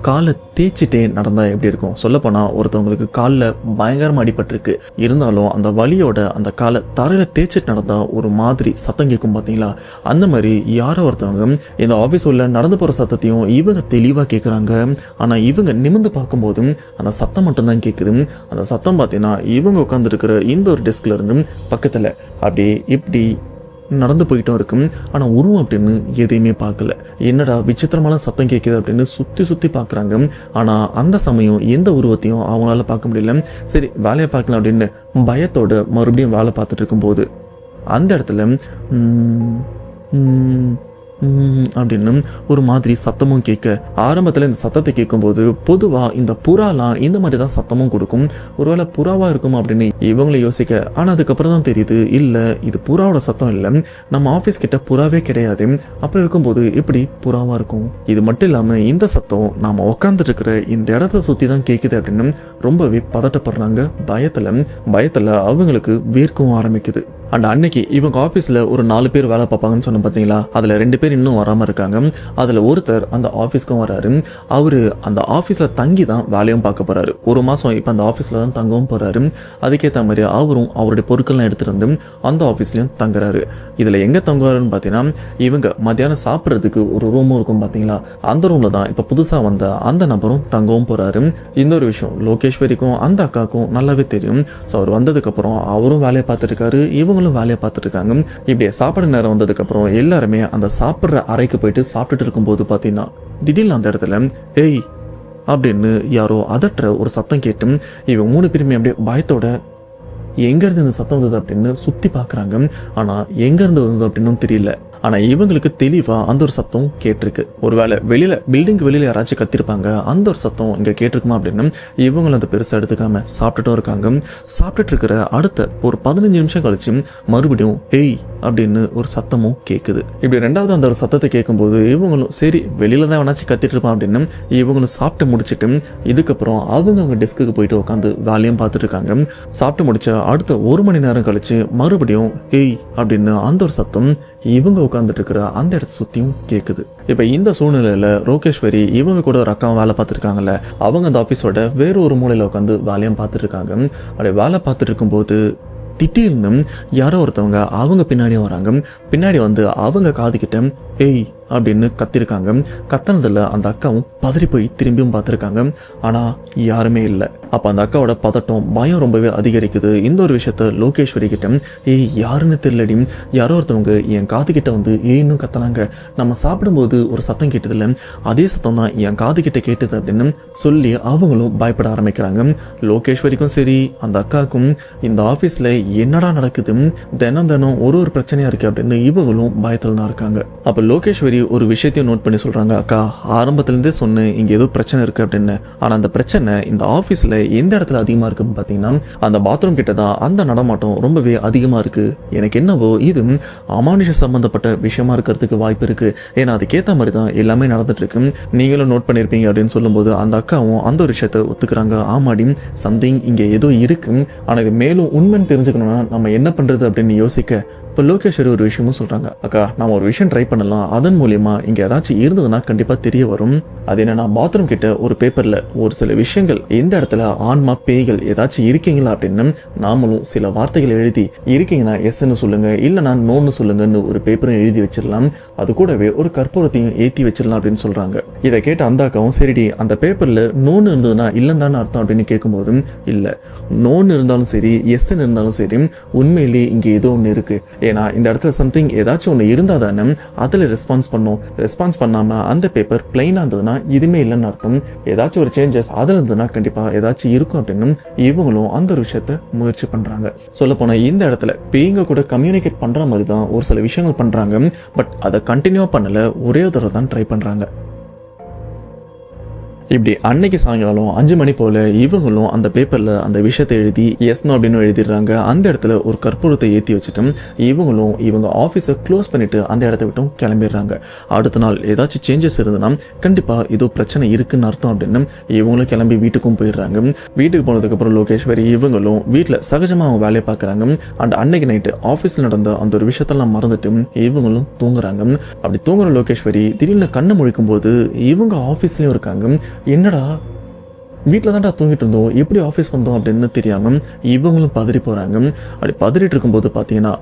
காலை தேய்ச்சிட்டே நடந்தா எப்படி இருக்கும்? சொல்லப்போனால் ஒருத்தவங்களுக்கு காலில் பயங்கரமாக அடிபட்டிருக்கு, இருந்தாலும் அந்த வலியோட அந்த காலை தரையில் தேய்ச்சிட்டு நடந்தால் ஒரு மாதிரி சத்தம் கேட்கும் பார்த்தீங்களா? அந்த மாதிரி யாரோ ஒருத்தவங்க இந்த ஆஃபீஸ் உள்ள நடந்து போகிற சத்தத்தையும் இவங்க தெளிவாக கேட்குறாங்க. ஆனால் இவங்க நிமிர்ந்து பார்க்கும்போதும் அந்த சத்தம் மட்டும்தான் கேட்குது. அந்த சத்தம் பார்த்தீங்கன்னா இவங்க உட்காந்துருக்கிற இந்த ஒரு டெஸ்க்ல இருந்து பக்கத்தில் அப்படியே இப்படி நடந்து போயிட்டும் இருக்கும். ஆனால் உருவம் அப்படின்னு எதையுமே பார்க்கல. என்னடா விசித்திரமான சத்தம் கேட்குது அப்படின்னு சுற்றி பார்க்குறாங்க. ஆனால் அந்த சமயம் எந்த உருவத்தையும் அவங்களால பார்க்க முடியல. சரி வேலையை பார்க்கலாம் அப்படின்னு பயத்தோடு மறுபடியும் வேலை பார்த்துட்டு இருக்கும்போது அந்த இடத்துல அப்படின்னு ஒரு மாதிரி சத்தமும் கேட்க ஆரம்பத்தில் இந்த சத்தத்தை கேட்கும்போது பொதுவாக இந்த புறாலாம் இந்த மாதிரி தான் சத்தமும் கொடுக்கும். ஒருவேளை புறாவாக இருக்கும் அப்படின்னு இவங்களை யோசிக்க, ஆனால் அதுக்கப்புறம் தான் தெரியுது இல்லை இது புறாவோட சத்தம் இல்லை, நம்ம ஆஃபீஸ் கிட்ட புறாவே கிடையாது. அப்படி இருக்கும்போது எப்படி புறாவாக இருக்கும்? இது மட்டும் இல்லாமல் இந்த சத்தம் நாம் உட்காந்துட்டு இருக்கிற இந்த இடத்த சுற்றி தான் கேட்குது அப்படின்னு ரொம்பவே பதட்டப்படுறாங்க. பயத்தில் அவங்களுக்கு வேர்க்கவும் ஆரம்பிக்குது. அண்ட் அன்னைக்கு இவங்க ஆஃபீஸில் ஒரு 4 பேர் வேலை பார்ப்பாங்கன்னு சொன்ன பார்த்தீங்களா, அதில் 2 பேர் இன்னும் வராமல் இருக்காங்க. அதில் ஒருத்தர் அந்த ஆஃபீஸ்க்கும் வராரு. அவர் அந்த ஆஃபீஸில் தங்கி தான் வேலையும் பார்க்க போகிறாரு. 1 மாதம் இப்போ அந்த ஆஃபீஸில் தான் தங்கவும் போகிறாரு. அதுக்கேற்ற மாதிரி அவரும் அவருடைய பொருட்கள்லாம் எடுத்துகிட்டு வந்து அந்த ஆஃபீஸ்லேயும் தங்குறாரு. இதில் எங்கே தங்குவாருன்னு பார்த்தீங்கன்னா, இவங்க மத்தியானம் சாப்பிட்றதுக்கு ஒரு ரூமும் இருக்கும் பார்த்தீங்களா, அந்த ரூமில் தான் இப்போ புதுசாக வந்த அந்த நபரும் தங்கவும் போகிறாரு. இந்த ஒரு விஷயம் லோகேஸ்வரிக்கும் அந்த அக்காவுக்கும் நல்லாவே தெரியும். ஸோ அவர் வந்ததுக்கப்புறம் அவரும் வேலையை பார்த்துருக்காரு, இவங்களும் வேலையை பார்த்துட்டு இருக்காங்க. இப்படியே சாப்பிட நேரம் வந்ததுக்கப்புறம் எல்லாருமே அந்த சாப்பிட்ற அறைக்கு போயிட்டு சாப்பிட்டுட்டு இருக்கும்போது பார்த்தீங்கன்னா திடீர்னு அந்த இடத்துல ஏய் அப்படின்னு யாரோ அதட்டுற ஒரு சத்தம் கேட்டு இவங்க 3 பேருமே அப்படியே பயத்தோட எங்கேருந்து இந்த சத்தம் வந்தது அப்படின்னு சுற்றி பார்க்குறாங்க. ஆனால் எங்கேருந்து வந்தது அப்படின்னு தெரியல. ஆனால் இவங்களுக்கு தெளிவாக அந்த ஒரு சத்தம் கேட்டிருக்கு. ஒருவேளை பில்டிங்க்கு வெளியில் யாராச்சும் கத்திருப்பாங்க, அந்த ஒரு சத்தம் இங்கே கேட்டிருக்குமா அப்படின்னு இவங்களும் அந்த பெருசாக எடுத்துக்காம சாப்பிட்டுட்டும் இருக்காங்க. சாப்பிட்டுட்டு இருக்கிற அடுத்த ஒரு 15 நிமிஷம் கழிச்சு மறுபடியும் ஏய் அப்படின்னு ஒரு சத்தமும் கேட்குது. இப்படி 2வது அந்த ஒரு சத்தத்தை கேட்கும்போது இவங்களும் சரி வெளியில தான் வேணாச்சும் கத்திட்டு இருப்பான் அப்படின்னு இவங்களும் சாப்பிட்டு முடிச்சுட்டு இதுக்கப்புறம் அவங்க டெஸ்க்குக்கு போயிட்டு உட்காந்து வேலையும் பார்த்துட்டு இருக்காங்க. சாப்பிட்டு முடிச்ச அடுத்த 1 மணி நேரம் கழிச்சு மறுபடியும் ஏய் அப்படின்னு அந்த ஒரு சத்தம் இவங்க உட்காந்துட்டு இருக்கிற அந்த இடத்த சுற்றியும் கேட்குது. இப்போ இந்த சூழ்நிலையில் லோகேஸ்வரி இவங்க கூட ஒரு அக்காவும் வேலை பார்த்துருக்காங்கல்ல, அவங்க அந்த ஆஃபீஸோட வேற ஒரு மூலையில் உட்காந்து வேலையும் பார்த்துட்டு இருக்காங்க. அப்படியே வேலை பார்த்துட்டு இருக்கும்போது திடீர்னு யாரோ ஒருத்தவங்க அவங்க பின்னாடியே வராங்க. பின்னாடி வந்து அவங்க காதுகிட்ட ஏய் அப்படின்னு கத்திருக்காங்க. கத்தினதில் அந்த அக்காவும் பதறி போய் திரும்பியும் பார்த்துருக்காங்க. ஆனால் யாருமே இல்லை. அப்போ அந்த அக்காவோட பதட்டம் பயம் ரொம்பவே அதிகரிக்குது. இந்த ஒரு விஷயத்த லோகேஸ்வரி கிட்ட ஏய் யாருன்னு தெரியலடி, யாரோ ஒருத்தவங்க என் காது கிட்ட வந்து ஏன்னு கத்தினாங்க, நம்ம சாப்பிடும்போது ஒரு சத்தம் கேட்டதில்ல அதே சத்தம் தான் என் காது கிட்ட கேட்டது அப்படின்னு சொல்லி அவங்களும் பயப்பட ஆரம்பிக்கிறாங்க. லோகேஸ்வரிக்கும் சரி அந்த அக்காவுக்கும் இந்த ஆஃபீஸில் என்னடா நடக்குது, தினம் ஒரு பிரச்சனையா இருக்கு அப்படின்னு இவங்களும் பயத்தில் தான் இருக்காங்க. அப்போ லோகேஸ்வரி ஒரு விஷயத்தையும் நோட் பண்ணி சொல்றாங்க, அக்கா ஆரம்பத்திலேருந்தே சொன்னேன் இங்கே ஏதோ பிரச்சனை இருக்கு அப்படின்னு. ஆனால் அந்த பிரச்சனை இந்த ஆஃபீஸில் எந்த இடத்துல அதிகமாக இருக்குன்னு பார்த்தீங்கன்னா அந்த பாத்ரூம் கிட்ட தான் அந்த நடமாட்டம் ரொம்பவே அதிகமாக இருக்கு. எனக்கு என்னவோ இது அமானுஷ சம்பந்தப்பட்ட விஷயமா இருக்கிறதுக்கு வாய்ப்பு இருக்கு. ஏன்னா அதுக்கேற்ற மாதிரி தான் எல்லாமே நடந்துட்டு இருக்கு, நீங்களும் நோட் பண்ணியிருப்பீங்க அப்படின்னு சொல்லும்போது அந்த அக்காவும் அந்த ஒரு விஷயத்த ஒத்துக்கிறாங்க. ஆமாடி சம்திங் இங்கே ஏதோ இருக்கு, ஆனால் இது மேலும் உண்மைன்னு தெரிஞ்சுக்கணும்னா நம்ம என்ன பண்றது அப்படின்னு யோசிக்க இப்போ லோகேஸ்வரி ஒரு விஷயமும் சொல்றாங்க, அக்கா நம்ம ஒரு விஷயம் ட்ரை பண்ணலாம், அதன் மூலியமா இங்க ஏதாச்சும் இருந்ததுன்னா கண்டிப்பா தெரிய வரும். அது என்னன்னா பாத்ரூம் கிட்ட ஒரு பேப்பர்ல ஒரு சில விஷயங்கள் எந்த இடத்துல ஆன்மா பேய்கள் ஏதாச்சும் இருக்கீங்களா அப்படின்னு நாமளும் சில வார்த்தைகள் எழுதி இருக்கீங்கன்னா எஸ்ன்னு சொல்லுங்க, இல்லைனா நோன்னு சொல்லுங்கன்னு ஒரு பேப்பரும் எழுதி வச்சிடலாம். அது கூடவே ஒரு கற்பூரத்தையும் ஏற்றி வச்சிடலாம் அப்படின்னு சொல்றாங்க. இதை கேட்ட அந்த அக்காவும் சரிடி அந்த பேப்பர்ல நோன்னு இருந்ததுன்னா இல்லைன்னு தானே அர்த்தம் அப்படின்னு கேட்கும்போதும் இல்லை நோன்னு இருந்தாலும் சரி எஸ்ன்னு இருந்தாலும் சரி உண்மையிலேயே இங்கே ஏதோ ஒன்று இருக்கு. ஏன்னா இந்த இடத்துல சம்திங் ஏதாச்சும் ஒன்று இருந்தால் தானே அதில் ரெஸ்பான்ஸ் பண்ணும். ரெஸ்பான்ஸ் பண்ணாமல் அந்த பேப்பர் பிளைனாக இருந்ததுன்னா இதுவுமே இல்லைன்னு அர்த்தம். ஏதாச்சும் ஒரு சேஞ்சஸ் அதில் இருந்ததுன்னா கண்டிப்பாக ஏதாச்சும் இருக்கும் அப்படின்னு இவங்களும் அந்த ஒரு விஷயத்த முயற்சி பண்ணுறாங்க. சொல்லப்போனால் இந்த இடத்துல பேய்ங்க கூட கம்யூனிகேட் பண்ணுற மாதிரி தான் ஒரு சில விஷயங்கள் பண்ணுறாங்க. பட் அதை கண்டினியூவாக பண்ணலை, ஒரே தடவை தான் ட்ரை பண்ணுறாங்க. இப்படி அன்னைக்கு சாயங்காலம் 5 மணி போல இவங்களும் அந்த பேப்பர்ல அந்த விஷயத்தை எழுதி எஸ்னோ அப்படின்னு எழுதிடுறாங்க. அந்த இடத்துல ஒரு கற்பூரத்தை ஏற்றி வச்சுட்டு இவங்களும் இவங்க ஆஃபீஸை க்ளோஸ் பண்ணிட்டு அந்த இடத்த விட்டும் கிளம்பிடுறாங்க. அடுத்த நாள் ஏதாச்சும் சேஞ்சஸ் இருந்ததுன்னா கண்டிப்பா ஏதோ பிரச்சனை இருக்குன்னு அர்த்தம் அப்படின்னு இவங்களும் கிளம்பி வீட்டுக்கும் போயிடுறாங்க. வீட்டுக்கு போனதுக்கப்புறம் லோகேஸ்வரி இவங்களும் வீட்டில் சகஜமாக அவங்க வேலையை பார்க்குறாங்க. அண்ட் அன்னைக்கு நைட்டு ஆஃபீஸில் நடந்த அந்த ஒரு விஷயத்தெல்லாம் மறந்துட்டு இவங்களும் தூங்குறாங்க. அப்படி தூங்குற லோகேஸ்வரி திடீர்னு கண்ணு முழிக்கும் போது இவங்க ஆஃபீஸ்லேயும் இருக்காங்க. என்னடா வீட்டில் தான்டா தூங்கிட்டு இருந்தோம், எப்படி ஆஃபீஸ் வந்தோம் அப்படின்னு தெரியாமல் இவங்களும் பதறி போகிறாங்க. அப்படி பதறிட்டு இருக்கும்போது பார்த்தீங்கன்னா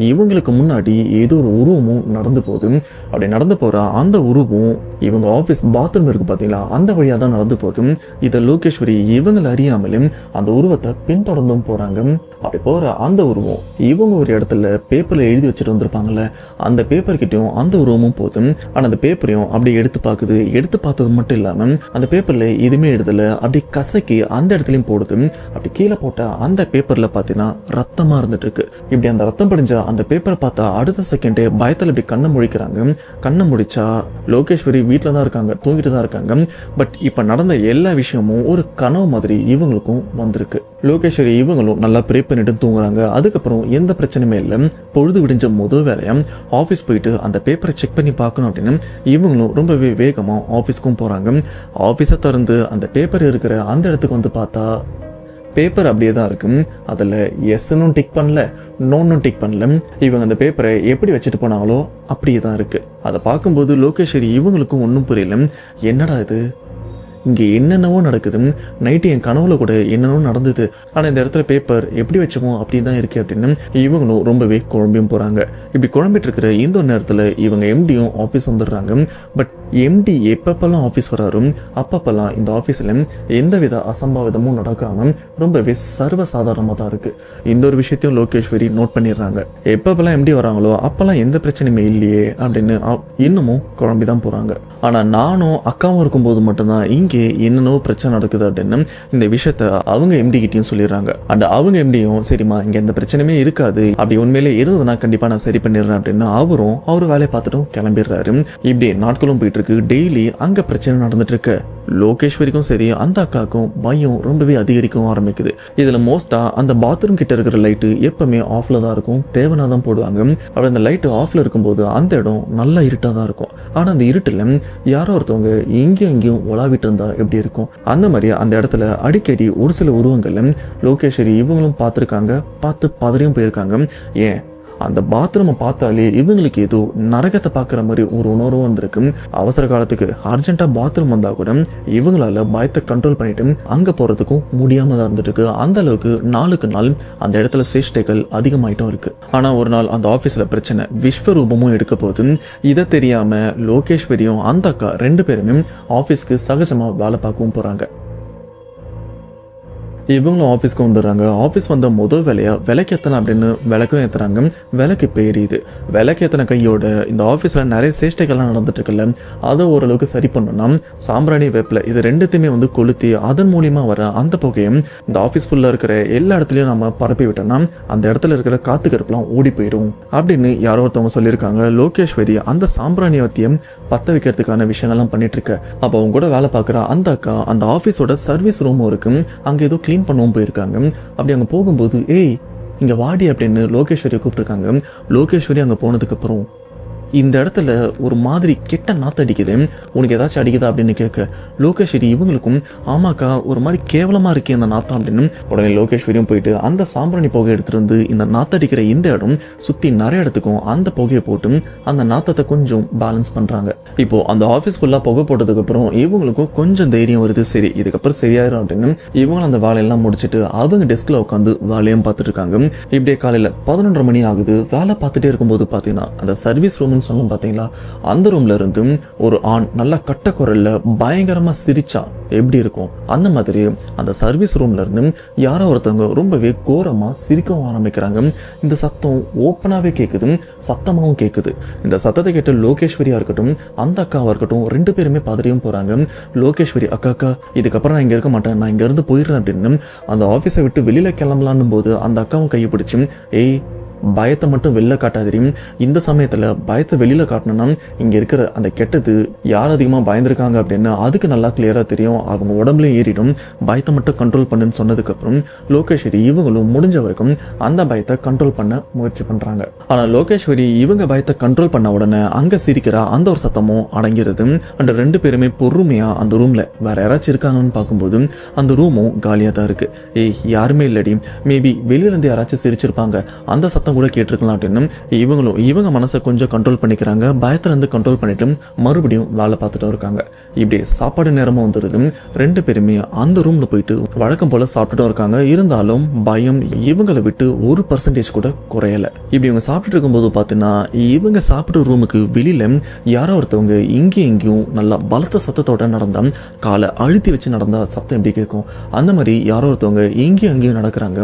இவங்களுக்கு முன்னாடி ஏதோ ஒரு உருவமும் நடந்து போகுது. அப்படி நடந்து போகிற அந்த உருவம் இவங்க ஆஃபீஸ் பாத்ரூம் இருக்குது பார்த்தீங்களா, அந்த வழியாக தான் நடந்து போகுது. இதை லோகேஸ்வரி இவங்களை அறியாமலும் அந்த உருவத்தை பின்தொடர்ந்தும் போகிறாங்க. அப்படி போகிற அந்த உருவம் இவங்க ஒரு இடத்துல பேப்பரில் எழுதி வச்சுட்டு வந்திருப்பாங்கல்ல, அந்த பேப்பர்கிட்டையும் அந்த உருவமும் போதும். ஆனால் அந்த பேப்பரையும் அப்படி எடுத்து பார்க்குது. எடுத்து பார்த்தது மட்டும் இல்லாமல் அந்த பேப்பரில் எதுவுமே எழுதலை, அப்படி கசக்கி அந்த இடத்துலையும் போடுது. அப்படி கீழே போட்ட அந்த பேப்பரில் பார்த்தீங்கன்னா ரத்தமாக இருந்துட்டு இருக்கு. இப்படி அந்த ரத்தம் படிஞ்ச அந்த பேப்பரை பார்த்தா அடுத்த செகண்டே பயத்தில் இப்படி கண்ணை முழிக்கிறாங்க. கண்ணை முடிச்சா லோகேஸ்வரி வீட்டில் தான் இருக்காங்க, தூங்கிட்டு தான் இருக்காங்க. பட் இப்போ நடந்த எல்லா விஷயமும் ஒரு கனவு மாதிரி இவங்களுக்கும் வந்திருக்கு. லோகேஸ்வரி இவங்களும் நல்லா ப்ரே பண்ணிட்டு தூங்குறாங்க. அதுக்கப்புறம் எந்த பிரச்சனையுமே இல்லை. பொழுது விடிஞ்ச முதல் வேலையா ஆஃபீஸ் போயிட்டு அந்த பேப்பரை செக் பண்ணி பார்க்கணும் அப்படின்னு இவங்களும் ரொம்பவே வேகமாக ஆஃபீஸ்க்கும் போகிறாங்க. ஆஃபீஸை திறந்து அந்த பேப்பர் இருக்கிற அந்த இடத்துக்கு வந்து பார்த்தா பேப்பர் அப்படியே தான் இருக்கு. அதில் எஸ்னும் டிக் பண்ணல, நோன்னும் டிக் பண்ணல. இவங்க அந்த பேப்பரை எப்படி வச்சுட்டு போனாங்களோ அப்படியே தான் இருக்கு. அதை பார்க்கும்போது லோகேஸ்வரி இவங்களுக்கும் ஒன்றும் புரியல. என்னடா இது, இங்கே என்னென்னவோ நடக்குது, நைட்டு என் கனவுல கூட என்னென்னவோ நடந்தது, ஆனால் இந்த இடத்துல பேப்பர் எப்படி வச்சோமோ அப்படி தான் இருக்கு அப்படின்னு இவங்களும் ரொம்பவே குழம்பியும் போகிறாங்க. இப்படி குழம்பிட்டு இருக்கிற இந்த நேரத்தில் இவங்க எம்டியும் ஆஃபீஸ் வந்துடுறாங்க. பட் எம்டி எப்பப்பெல்லாம் ஆஃபீஸ் வராரு அப்பப்பெல்லாம் இந்த ஆஃபீஸில் எந்தவித அசம்பாவிதமும் நடக்காமல் ரொம்பவே சர்வசாதாரணமாக தான் இருக்குது. இந்த ஒரு விஷயத்தையும் லோகேஸ்வரி நோட் பண்ணிடுறாங்க. எப்பப்பெல்லாம் எம்டி வராங்களோ அப்போல்லாம் எந்த பிரச்சனையுமே இல்லையே அப்படின்னு இன்னமும் குழம்பி தான் போகிறாங்க. ஆனால் நானும் அக்காவும் இருக்கும்போது மட்டும்தான் இங்கே என்னென்னவோ பிரச்சனை நடக்குது அப்படின்னு இந்த விஷயத்த அவங்க எம்டி கிட்டையும் சொல்லிடுறாங்க. அண்ட் அவங்க எம்டியும் சரிம்மா இங்கே எந்த பிரச்சனையுமே இருக்காது, அப்படி உண்மையிலே இருந்ததுன்னா கண்டிப்பாக நான் சரி பண்ணிடுறேன் அப்படின்னு அவர் வேலையை பார்த்துட்டும் கிளம்பிடுறாரு. இப்படி நாட்களும் போயிட்டு இருக்கு. டெய்லி அங்கே பிரச்சனை நடந்துட்டு இருக்கு. லோகேஸ்வரிக்கும் சரி அந்த அக்காவுக்கும் பயம் ரொம்பவே அதிகரிக்கவும் ஆரம்பிக்குது. இதில் மோஸ்ட்டாக அந்த பாத்ரூம் கிட்ட இருக்கிற லைட்டு எப்பவுமே ஆஃப்ல தான் இருக்கும், தேவனா தான் போடுவாங்க. அப்படி அந்த லைட்டு ஆஃப்ல இருக்கும்போது அந்த இடம் நல்லா இருட்டாக தான் இருக்கும். ஆனால் அந்த இருட்டில் யாரோ ஒருத்தவங்க எங்கேயும் எங்கேயும் உலாவிட்டு இருந்தா எப்படி இருக்கும், அந்த மாதிரி அந்த இடத்துல அடிக்கடி ஒரு சில உருவங்கள் லோகேஸ்வரி இவங்களும் பார்த்துருக்காங்க. பார்த்து பதறியும் போயிருக்காங்க. ஏன் அந்த பாத்ரூமை பார்த்தாலே இவங்களுக்கு ஏதோ நரகத்தை பார்க்குற மாதிரி ஒரு உணர்வு வந்திருக்கு. அவசர காலத்துக்கு அர்ஜென்ட்டாக பாத்ரூம் வந்தால் கூட இவங்களால பயத்தை கண்ட்ரோல் பண்ணிட்டு அங்கே போகிறதுக்கும் முடியாமல் தான் இருந்துட்டு இருக்கு. அந்த அளவுக்கு நாளுக்கு நாள் அந்த இடத்துல சேஷ்டைகள் அதிகமாயிட்டும் இருக்கு. ஆனால் ஒரு நாள் அந்த ஆஃபீஸில் பிரச்சனை விஸ்வரூபமும் எடுக்க போகுது. இதை தெரியாமல் லோகேஸ்வரியும் அந்த அக்கா 2 பேருமே ஆஃபீஸ்க்கு சகஜமாக வேலை பார்க்கவும் போகிறாங்க. இவங்களும் ஆஃபீஸ்க்கு வந்துடுறாங்க. ஆஃபீஸ் வந்த முதல் வேலையாக விளக்கேற்றலாம் அப்படின்னு விளக்கும் ஏற்றுறாங்க. விளக்கு இப்போ எரியுது. விளக்கேற்றின கையோட இந்த ஆஃபீஸில் நிறைய சேஷ்டைகள்லாம் நடந்துட்டு இருக்குல்ல, அதை ஓரளவுக்கு சரி பண்ணணும்னா சாம்பிராணி வேப்பில் இது ரெண்டுத்தையுமே கொளுத்தி அதன் மூலியமாக வர அந்த புகையும் இந்த ஆஃபீஸ் ஃபுல்லாக இருக்கிற எல்லா இடத்துலையும் நம்ம பரப்பி விட்டோம்னா அந்த இடத்துல இருக்கிற காற்று கருப்புலாம் ஓடி போயிடும் அப்படின்னு யாரோ ஒருத்தவங்க சொல்லியிருக்காங்க. லோகேஸ்வரி அந்த சாம்பிராணி வத்தியம் பற்ற வைக்கிறதுக்கான விஷயங்கள்லாம் பண்ணிட்டு இருக்க. அப்போ அவங்க கூட வேலை பார்க்குற அந்த அக்கா அந்த ஆஃபீஸோட சர்வீஸ் ரூமும் இருக்கு, அங்கே ஏதோ க்ளீன் பண்ணவும் போயிருக்காங்க. அப்படி அங்கே போகும்போது ஏய் இங்கே வாடி அப்படின்னு லோகேஸ்வரியை கூப்பிட்டுருக்காங்க. லோகேஸ்வரி அங்கே போனதுக்கப்புறம் இந்த இடத்துல ஒரு மாதிரி கெட்ட நாற்று அடிக்குது, உனக்கு ஏதாச்சும் அடிக்குதா அப்படின்னு கேட்க லோகேஸ்வரி இவங்களுக்கும் ஆமாக்கா ஒரு மாதிரி கேவலமாக இருக்கே இந்த நாத்தம் அப்படின்னு உடனே லோகேஸ்வரியும் போயிட்டு அந்த சாம்பிராணி புகை எடுத்துகிட்டு வந்து இந்த நாத்தடிக்கிற இந்த இடம் சுற்றி நிறைய இடத்துக்கும் அந்த புகையை போட்டு அந்த நாத்தத்தை கொஞ்சம் பேலன்ஸ் பண்ணுறாங்க. இப்போது அந்த ஆஃபீஸ் ஃபுல்லாக புகை போட்டதுக்கப்புறம் இவங்களுக்கும் கொஞ்சம் தைரியம் வருது. சரி இதுக்கப்புறம் சரியாயிரும் அப்படின்னு இவங்களும் அந்த வேலையெல்லாம் முடிச்சுட்டு அவங்க டெஸ்கில் உட்காந்து வேலையும் பார்த்துட்டு இருக்காங்க. இப்படியே காலையில் 11:30 மணி ஆகுது. வேலை பார்த்துட்டே இருக்கும்போது பார்த்தீங்கன்னா அந்த சர்வீஸ் ரூம் சொன்னோம் பார்த்தீங்களா, அந்த ரூம்ல இருந்து ஒரு ஆண் நல்லா கட்ட குரல்ல பயங்கரமா சிரிச்சா எப்படி இருக்கும் அந்த மாதிரி அந்த சர்வீஸ் ரூம்ல இருந்து யாரோ ஒருத்தவங்க ரொம்பவே கோரமா சிரிக்கவும் ஆரம்பிக்கிறாங்க. இந்த சத்தம் ஓப்பனாவே கேட்குது, சத்தமாகவும் கேட்குது. இந்த சத்தத்தை கேட்டு லோகேஸ்வரியா இருக்கட்டும் அந்த அக்காவா இருக்கட்டும் 2 பேருமே பதறியும் போறாங்க. லோகேஸ்வரி அக்கா இதுக்கப்புறம் நான் இங்க இருக்க மாட்டேன், நான் இங்க இருந்து போயிடுறேன் அப்படின்னு அந்த ஆஃபீஸை விட்டு வெளியில கிளம்பலான்னும் போது அந்த அக்காவும் கையை பிடிச்சு ஏய் பயத்தை மட்டும் வெளில காட்டாதிரியும், இந்த சமயத்தில் பயத்தை வெளியில் காட்டணும்னா இங்கே இருக்கிற அந்த கெட்டது யார் அதிகமாக பயந்துருக்காங்க அப்படின்னு அதுக்கு நல்லா கிளியராக தெரியும், அவங்க உடம்புலையும் ஏறிடும், பயத்தை மட்டும் கண்ட்ரோல் பண்ணுன்னு சொன்னதுக்கப்புறம் லோகேஸ்வரி இவங்களும் முடிஞ்ச வரைக்கும் அந்த பயத்தை கண்ட்ரோல் பண்ண முயற்சி பண்ணுறாங்க. ஆனால் லோகேஸ்வரி இவங்க பயத்தை கண்ட்ரோல் பண்ண உடனே அங்கே சிரிக்கிற அந்த ஒரு சத்தமும் அடங்கிறது. அந்த 2 பேருமே பொறுமையாக அந்த ரூமில் வேற யாராச்சும் இருக்காங்கன்னு பார்க்கும்போது அந்த ரூமும் காலியாக தான் இருக்குது. ஏய் யாருமே இல்லடி, மேபி வெளியிலேருந்து யாராச்சும் சிரிச்சிருப்பாங்க, அந்த சத்தம் சத்தம் கூட கேட்டிருக்கலாம் அப்படின்னு இவங்க மனசை கொஞ்சம் கண்ட்ரோல் பண்ணிக்கிறாங்க. பயத்துல இருந்து கண்ட்ரோல் பண்ணிட்டு மறுபடியும் வேலை பார்த்துட்டு இருக்காங்க. இப்படி சாப்பாடு நேரமா வந்துருது. 2 பேருமே அந்த ரூம்ல போயிட்டு வழக்கம் போல சாப்பிட்டுட்டு இருக்காங்க. இருந்தாலும் பயம் இவங்களை விட்டு 1% கூட குறையல. இப்படி இவங்க சாப்பிட்டு இருக்கும்போது பாத்தீங்கன்னா இவங்க சாப்பிட்டு ரூமுக்கு வெளியில யாரோ ஒருத்தவங்க இங்கேயும் நல்லா பலத்த சத்தத்தோட நடந்தா காலை அழுத்தி வச்சு நடந்தா சத்தம் எப்படி கேட்கும், அந்த மாதிரி யாரோ ஒருத்தவங்க இங்கேயும் நடக்கிறாங்க.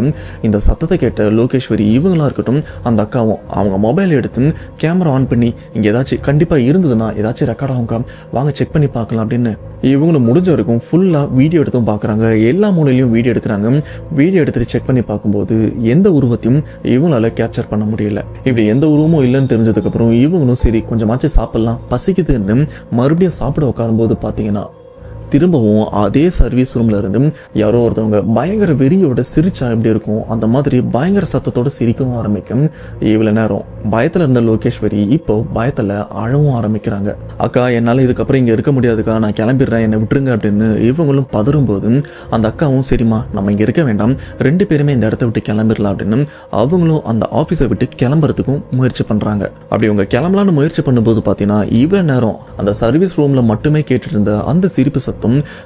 இந்த சத்தத்தை கேட்ட லோகேஸ்வரி இவங்களா இருக்கட்டும் அந்த அக்காவும் அவங்க மொபைல் எடுத்து கேமரா ஆன் பண்ணி இங்க ஏதாச்சும் கண்டிப்பா இருந்ததுன்னா ஏதாச்சும் ரெக்கார்ட் ஆகுங்க, வாங்க செக் பண்ணி பார்க்கலாம் அப்படின்னு இவங்களும் முடிஞ்ச வரைக்கும் ஃபுல்லா வீடியோ எடுத்தும் பார்க்குறாங்க. எல்லா மூலையிலையும் வீடியோ எடுக்கிறாங்க. வீடியோ எடுத்துட்டு செக் பண்ணி பார்க்கும்போது எந்த உருவத்தையும் இவங்களால கேப்சர் பண்ண முடியல. இப்படி எந்த உருவமும் இல்லைன்னு தெரிஞ்சதுக்கு அப்புறம் இவங்களும் சரி கொஞ்சமாச்சும் சாப்பிடலாம் பசிக்குதுன்னு மறுபடியும் சாப்பிட உட்காரும்போது பார்த்தீங்கன்னா திரும்பவும் அதே சர்வீஸ் ரூம்ல இருந்து யாரோ ஒருத்தவங்க பயங்கர வெறியோட சிரிச்சா எப்படி இருக்கும் அந்த மாதிரி பயங்கர சத்தத்தோட சிரிக்கவும் ஆரம்பிக்கும். இவ்வளவு நேரம் பயத்துல இருந்த லோகேஸ்வரி இப்போ பயத்துல அழவும் ஆரம்பிக்கிறாங்க. அக்கா என்னால இதுக்கப்புறம் இங்க இருக்க முடியாதுக்கா, நான் கிளம்பிடுறேன், என்னை விட்டுருங்க அப்படின்னு இவங்களும் பதறும் போது அந்த அக்காவும் சரிம்மா நம்ம இங்க இருக்க வேண்டாம், 2 பேருமே இந்த இடத்த விட்டு கிளம்பிடலாம் அப்படின்னு அவங்களும் அந்த ஆபீஸை விட்டு கிளம்புறதுக்கும் முயற்சி பண்றாங்க. அப்படி அவங்க கிளம்பலான்னு முயற்சி பண்ணும்போது பாத்தீங்கன்னா இவ்வளவு நேரம் அந்த சர்வீஸ் ரூம்ல மட்டுமே கேட்டுட்டு இருந்த அந்த சிரிப்பு சத்தம்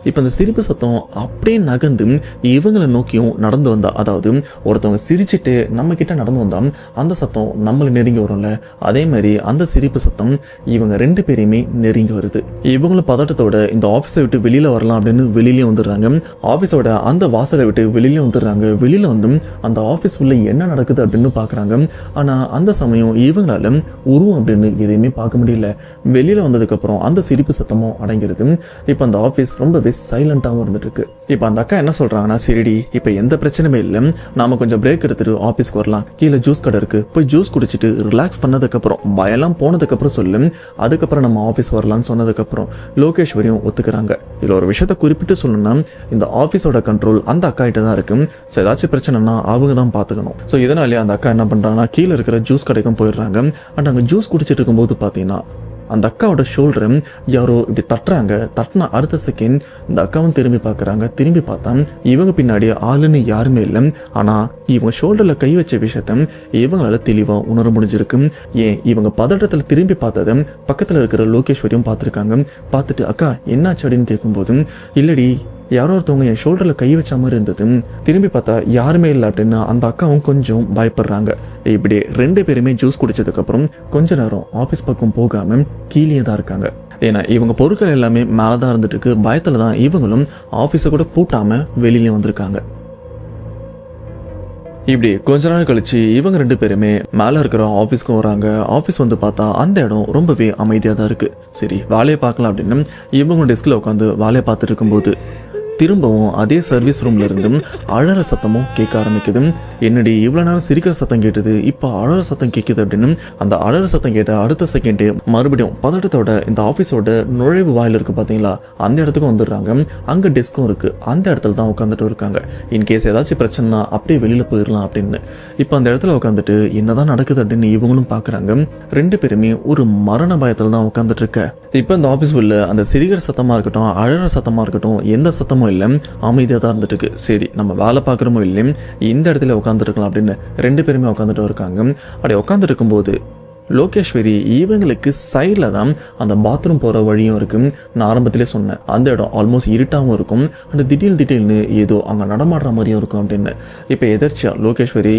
இப்ப அந்த சிரிப்பு சத்தம் அப்படியே நகர்ந்து இவங்களை நோக்கியும் நடந்து வந்தா, அதாவது ஒருத்தவங்க சிரிச்சுட்டு நம்ம கிட்ட நடந்து வந்தா அந்த சத்தம் நம்மள நெருங்கி வரும்ல, அதே மாதிரி அந்த சிரிப்பு சத்தம் இவங்க 2 பேரையுமே நெருங்கி வருது. இவங்களும் பதட்டத்தோட இந்த ஆபீஸை விட்டு வெளியில வரலாம் அப்படின்னு வெளியிலே வந்துடுறாங்க. ஆபீஸோட அந்த வாசலை விட்டு வெளியில வந்துடுறாங்க. வெளியில வந்து அந்த ஆபீஸ் உள்ள என்ன நடக்குது அப்படின்னு பாக்குறாங்க. ஆனா அந்த சமயம் இவங்களால உருவம் அப்படின்னு எதையுமே பார்க்க முடியல. வெளியில வந்ததுக்கு அப்புறம் அந்த சிரிப்பு சத்தமும் அடங்கிருது. இப்ப அந்த ஆபீஸ் ரொம்பவே சைலண்டாகவும் இருந்துட்டு இருக்கு. இப்போ அந்த அக்கா என்ன சொல்றாங்கன்னா சரிடி இப்போ எந்த பிரச்சனையுமே இல்லை, நாம கொஞ்சம் பிரேக் எடுத்துட்டு ஆபீஸ்க்கு வரலாம், கீழே ஜூஸ் கடை இருக்கு, போய் ஜூஸ் குடிச்சிட்டு ரிலாக்ஸ் பண்ணதுக்கு அப்புறம் பயம்லாம் போனதுக்கு அப்புறம் சொல்லு, அதுக்கப்புறம் நம்ம ஆபீஸ் வரலாம்னு சொன்னதுக்கு அப்புறம் லோகேஸ்வரியும் ஒத்துக்கிறாங்க. இதுல ஒரு விஷயத்த குறிப்பிட்டு சொல்லணும்னா இந்த ஆபீஸோட கண்ட்ரோல் அந்த அக்கா கிட்ட தான் இருக்கு. ஸோ ஏதாச்சும் பிரச்சனைனா அவங்க தான் பாத்துக்கணும். ஸோ இதனாலே அந்த அக்கா என்ன பண்றாங்கன்னா கீழே இருக்கிற ஜூஸ் கடைக்கும் போயிடுறாங்க. அண்ட் அங்கே ஜூஸ் குடிச்சிட்டு இருக்கும்போது பாத்தீங்கன்னா அந்த அக்காவோட ஷோல்டர் யாரோ இப்படி தட்டுறாங்க. தட்டின அடுத்த செகண்ட் இந்த அக்காவும் திரும்பி பார்க்குறாங்க. திரும்பி பார்த்தா இவங்க பின்னாடி ஆளுன்னு யாருமே இல்லை. ஆனால் இவங்க ஷோல்டர்ல கை வச்ச விஷயத்த இவங்களால தெளிவாக உணர முடிஞ்சிருக்கு. ஏன் இவங்க பதட்டத்தில் திரும்பி பார்த்ததை பக்கத்தில் இருக்கிற லோகேஸ்வரியும் பார்த்துருக்காங்க. பார்த்துட்டு அக்கா என்னாச்சு அப்படின்னு கேட்கும்போது இல்லடி யாரோ ஒருத்தவங்க என் ஷோல்டரில் கை வச்ச மாதிரி இருந்தது, திரும்பி பார்த்தா யாருமே இல்லை அப்படின்னு அந்த அக்காவும் கொஞ்சம் பயப்படுறாங்க. இப்படி 2 பேருமே ஜூஸ் குடிச்சதுக்கப்புறம் கொஞ்ச நேரம் ஆஃபீஸ் பக்கம் போகாமல் கீழே தான் இருக்காங்க. ஏன்னா இவங்க பொருட்கள் எல்லாமே மேலே தான் இருந்துட்டு இருக்கு. பயத்தில் தான் இவங்களும் ஆஃபீஸை கூட பூட்டாமல் வெளியிலே வந்திருக்காங்க. இப்படி கொஞ்ச நாள் கழிச்சு இவங்க 2 பேருமே மேல இருக்கிற ஆபீஸ்க்கும் வராங்க. ஆபீஸ் வந்து பார்த்தா அந்த இடம் ரொம்பவே அமைதியா தான் இருக்கு. சரி வேலையை பார்க்கலாம் அப்படின்னு இவங்க டெஸ்க்ல உட்காந்து வேலையை பார்த்துட்டு இருக்கும்போது திரும்பவும் அதே சர்வீஸ் ரூம்ல இருந்து அழற சத்தமும் கேட்க ஆரம்பிக்குது. என்னடி இவ்வளவு நேரம் சிரிக்கிற சத்தம் கேட்டது, இப்போ அழற சத்தம் கேட்குது அப்படின்னு அந்த அழற சத்தம் கேட்ட அடுத்த செகண்டே மறுபடியும் பதட்டத்தோட இந்த ஆபீஸோட நுழைவு வாயில் இருக்கு பாத்தீங்களா, அந்த இடத்துக்கும் வந்துடுறாங்க. அங்க டெஸ்க்கும் இருக்கு, அந்த இடத்துல தான் உட்காந்துட்டு இருக்காங்க. இன்கேஸ் ஏதாச்சும் பிரச்சனைனா அப்படியே வெளியில போயிடலாம் அப்படின்னு. இப்போ அந்த இடத்துல உட்காந்துட்டு என்னதான் நடக்குது அப்படின்னு இவங்களும் பாக்குறாங்க. 2 பேருமே ஒரு மரண பயத்துல தான் உட்காந்துட்டு இருக்க. இப்போ இந்த ஆபீஸ் உள்ள அந்த சிரிக்கிற சத்தமா இருக்கட்டும் அழற சத்தமா இருக்கட்டும் எந்த சத்தமும் இல்லை, அமைதியாக தான் இருந்துட்டு இருக்கு. சரி நம்ம வேலை பார்க்குறோமோ இல்லையும் இந்த இடத்துல உட்காந்துருக்கலாம் அப்படின்னு 2 பேருமே உட்காந்துட்டு இருக்காங்க. அப்படி உட்காந்துட்டு இருக்கும்போது லோகேஸ்வரி இவங்களுக்கு சைடில் தான் அந்த பாத்ரூம் போகிற வழியும் இருக்கு. நான் ஆரம்பத்திலே சொன்னேன் அந்த இடம் ஆல்மோஸ்ட் இருட்டாகவும் இருக்கும், அந்த திடீர்னு ஏதோ அங்கே நடமாடுற மாதிரியும் இருக்கும் அப்படின்னு. இப்போ எதிர்ச்சியா லோகேஸ்வரி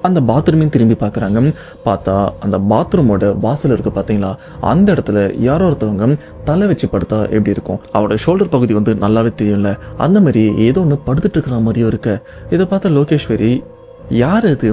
அந்த பாத்ரூமையும் திரும்பி பார்க்குறாங்க. பார்த்தா அந்த பாத்ரூமோட வாசல் இருக்கு பார்த்தீங்களா, அந்த இடத்துல யாரோ ஒருத்தவங்க தலை வச்சு படுத்தா எப்படி இருக்கும், அவரோட ஷோல்டர் பகுதி வந்து நல்லாவே தெரியும்ல, அந்த மாதிரி ஏதோ ஒன்று படுத்துட்டு இருக்கிற மாதிரியும் இருக்கு. இதை பார்த்த லோகேஸ்வரி யார் அது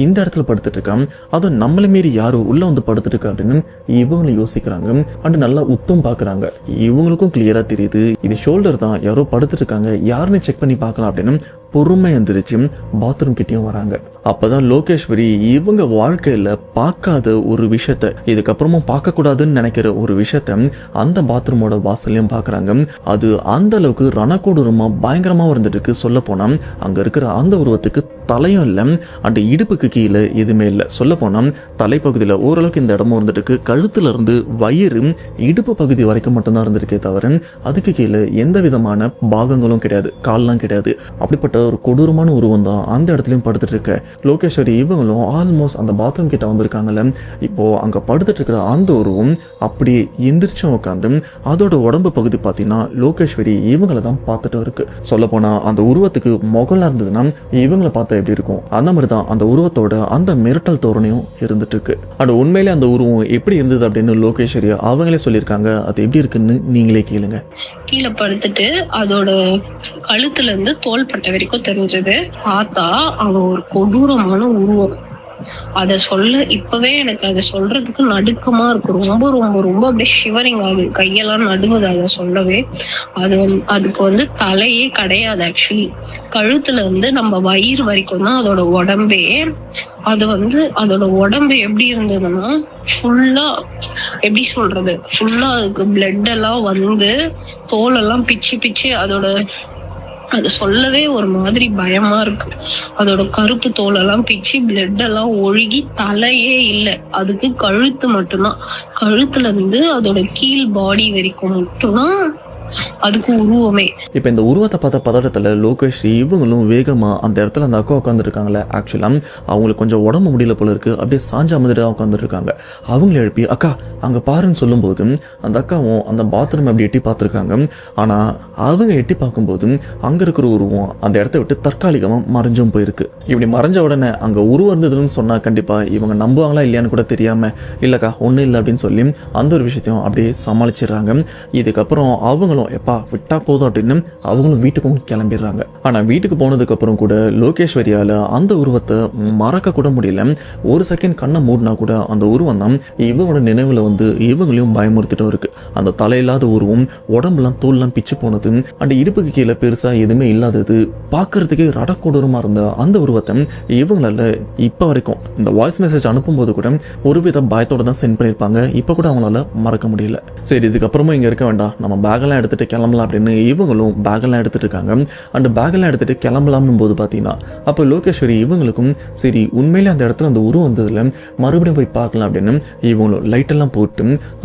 இந்த இடத்துல படுத்துட்டு இருக்கான், அதுவும் நம்மள மீறி யாரும் உள்ள வந்து படுத்துட்டு இருக்கா அப்படின்னு இவங்களும் யோசிக்கிறாங்க. அண்ட் நல்லா உத்தும் பாக்குறாங்க. இவங்களுக்கும் கிளியரா தெரியுது இது ஷோல்டர் தான், யாரோ படுத்துட்டு இருக்காங்க, யாருன்னு செக் பண்ணி பார்க்கலாம் அப்படின்னு பொறுமை எந்திரிச்சு பாத்ரூம் கிட்டயும் வராங்க. அப்பதான் லோகேஸ்வரி இவங்க வாழ்க்கையில பார்க்காத ஒரு விஷயத்த, இதுக்கப்புறமும் பார்க்க கூடாதுன்னு நினைக்கிற ஒரு விஷயத்த அந்த பாத்ரூமோட வாசல்லையும் பாக்குறாங்க. அது அந்த அளவுக்கு ரணக்கொடூரமா பயங்கரமா இருந்துட்டு இருக்கு. சொல்ல போனா அங்க இருக்கிற அந்த உருவத்துக்கு தலையும் இல்லை, அந்த இடுப்புக்கு கீழே எதுவுமே இல்லை. சொல்ல போனா தலைப்பகுதியில ஓரளவுக்கு இந்த இடமும் இருந்துட்டு இருக்கு. கழுத்துல இருந்து வயிறு இடுப்பு பகுதி வரைக்கும் மட்டும்தான் இருந்திருக்கே தவிர அதுக்கு கீழே எந்த விதமான பாகங்களும் கிடையாது, கால்லாம் கிடையாது. அப்படிப்பட்ட அப்படிப்பட்ட ஒரு கொடூரமான உருவம் தான் அந்த இடத்துலையும் படுத்துட்டு இருக்க. லோகேஸ்வரி இவங்களும் ஆல்மோஸ்ட் அந்த பாத்ரூம் கிட்ட வந்திருக்காங்கல்ல, இப்போ அங்கே படுத்துட்டு இருக்கிற அந்த உருவம் அப்படியே எந்திரிச்சும் உட்காந்து அதோட உடம்பு பகுதி பார்த்தீங்கன்னா லோகேஸ்வரி இவங்களை தான் பார்த்துட்டு இருக்கு. சொல்லப்போனால் அந்த உருவத்துக்கு முகலாம் இருந்ததுன்னா இவங்களை பார்த்தா எப்படி இருக்கும், அந்த மாதிரி தான் அந்த உருவத்தோட அந்த மிரட்டல் தோரணையும் இருந்துட்டு இருக்கு. அண்ட் உண்மையிலே அந்த உருவம் எப்படி இருந்தது அப்படின்னு லோகேஸ்வரி அவங்களே சொல்லியிருக்காங்க. அது எப்படி இருக்குன்னு நீங்களே கேளுங்க. கீழே படுத்துட்டு அதோட கழுத்துல இருந்து தோள்பட்டை வரைக்கும் தெரிஞ்சது. பார்த்தா அவன் ஒரு கொடூரமான உருவம். அத சொல்ல இப்பவே எனக்கு அதை சொல்றதுக்கு நடுக்கமா இருக்கு. ரொம்ப ரொம்ப ரொம்ப அப்படியே ஷிவரிங் ஆகுது, கையெல்லாம் நடுங்குது அதை சொல்லவே. அதுக்கு தலையே கிடையாது. ஆக்சுவலி கழுத்துல இருந்து நம்ம வயிறு வரைக்கும் தான் அதோட உடம்பே. அதோட உடம்பு எப்படி இருந்ததுன்னா ஃபுல்லா எப்படி சொல்றது, ஃபுல்லா அதுக்கு பிளட் எல்லாம் தோலெல்லாம் பிச்சு பிச்சு அது சொல்லவே ஒரு மாதிரி பயமா இருக்கு. அதோட கருப்பு தோலெல்லாம் பிச்சு பிளட் எல்லாம் ஒழுகி தலையே இல்லை, அதுக்கு கழுத்து மட்டும்தான். கழுத்துல இருந்து அதோட கீழ் பாடி வரைக்கும் மட்டும்தான் அதுக்கு உருவமே. இப்போ இந்த உருவத்தை பார்த்த பதட்டத்தில் லோகேஷ் இவங்களும் வேகமா அந்த இடத்துல அந்த அக்கா உட்காந்துருக்காங்களே, ஆக்சுவலா அவங்களுக்கு கொஞ்சம் உடம்பு முடியல போல இருக்கு, அப்படியே சாஞ்சா மாதிரி உட்காந்துருக்காங்க. அவங்கள எழுப்பி அக்கா அங்க பாருன்னு சொல்லும் போது அந்த அக்காவும் அந்த பாத்ரூம் அப்படி எட்டி பார்த்துருக்காங்க. ஆனா அவங்க எட்டி பார்க்கும்போது அங்க இருக்கிற உருவம் அந்த இடத்த விட்டு தற்காலிகமா மறைஞ்சும் போயிருக்கு. இப்படி மறைஞ்ச உடனே அங்க உருவம் இருந்ததுன்னு சொன்னா கண்டிப்பா இவங்க நம்புவாங்களா இல்லையான்னு கூட தெரியாம இல்லக்கா ஒன்றும் இல்லை அப்படின்னு சொல்லி அந்த ஒரு விஷயத்தையும் அப்படியே சமாளிச்சிடுறாங்க. இதுக்கப்புறம் அவங்க எப்பா விட்டா போதும் அப்படின்னு அவங்களும் வீட்டுக்கும் கிளம்பிடுறாங்க. ஆனா வீட்டுக்கு போனதுக்கு அப்புறம் கூட லோகேஸ்வரியால அந்த உருவத்தை மறக்க கூட முடியல. ஒரு செகண்ட் கண்ணை மூடினா கூட அந்த உருவம் தான் இவங்களோட நினைவுல இவங்களையும் பயமுறுத்திட்டும் இருக்கு. அந்த தலையில்லாத உருவம், உடம்புலாம் தோல்லாம் பிச்சு போனது, அந்த இடுப்புக்கு கீழே பெருசா எதுவுமே இல்லாதது, பார்க்கறதுக்கே ரடக்கொடூரமா இருந்த அந்த உருவத்தை இவங்களால இப்ப வரைக்கும் இந்த வாய்ஸ் மெசேஜ் அனுப்பும்போது கூட ஒருவித பயத்தோட தான் சென்ட் பண்ணியிருப்பாங்க. இப்ப கூட அவங்களால மறக்க முடியல. சரி இதுக்கப்புறமா இங்க இருக்க வேண்டாம், நம்ம பேக்கெல்லாம் எடுத்துட்டு கிளம்பலாம் அப்படின்னு இவங்களும் பேக்கெல்லாம் எடுத்துட்டு இருக்காங்க. அந்த பேக்கெல்லாம் எடுத்துட்டு கிளம்பலாம்னு போது பார்த்தீங்கன்னா அப்போ லோகேஸ்வரி இவங்களுக்கும் சரி உண்மையிலே அந்த இடத்துல அந்த உருவம் வந்ததுல மறுபடியும் போய் பார்க்கலாம் அப்படின்னு இவங்களும் லைட்டெல்லாம் போட்டு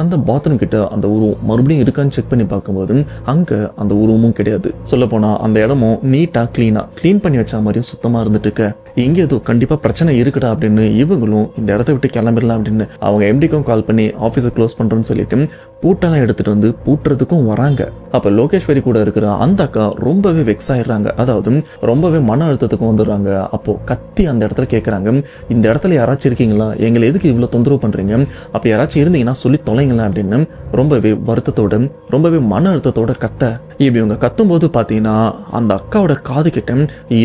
அந்த பாத்ரூம் கிட்ட அந்த உருவம் மறுபடியும் இருக்கான்னு செக் பண்ணி பார்க்கும்போது அங்க அந்த உருவமும் கிடையாது. சொல்ல போனா அந்த இடமும் நீட்டா கிளீன் பண்ணி வச்ச மாதிரியும் சுத்தமா இருந்துட்டு இருக்க. இங்க ஏதோ கண்டிப்பா பிரச்சனை இருக்குடா அப்படின்னு இவங்களும் இந்த இடத்த விட்டு கிளம்பிடலாம் அப்படின்னு அவங்க எம்டிக்கும் கால் பண்ணி ஆஃபீஸை க்ளோஸ் பண்றோம்னு சொல்லிட்டு பூட்டெல்லாம் எடுத்துட்டு வந்து பூட்டுறதுக்கும் வராங்க. அப்ப லோகேஸ்வரி கூட இருக்கிற அந்த அக்கா ரொம்பவே வெக்ஸ் ஆயிடுறாங்க, அதாவது ரொம்பவே மன அழுத்தத்துக்கும் வந்துடுறாங்க. அப்போ கத்தி அந்த இடத்துல கேட்கறாங்க, இந்த இடத்துல யாராச்சும் இருக்கீங்களா, எங்களை எதுக்கு இவ்வளவு தொந்தரவு பண்றீங்க, அப்படி யாராச்சும் இருந்தீங்கன்னா சொல்லி தொலைங்களா அப்படின்னு ரொம்பவே வருத்தத்தோட ரொம்பவே மன அழுத்தத்தோட கத்த. இப்படி இவங்க கத்தும் போது பாத்தீங்கன்னா அந்த அக்காவோட காது கிட்ட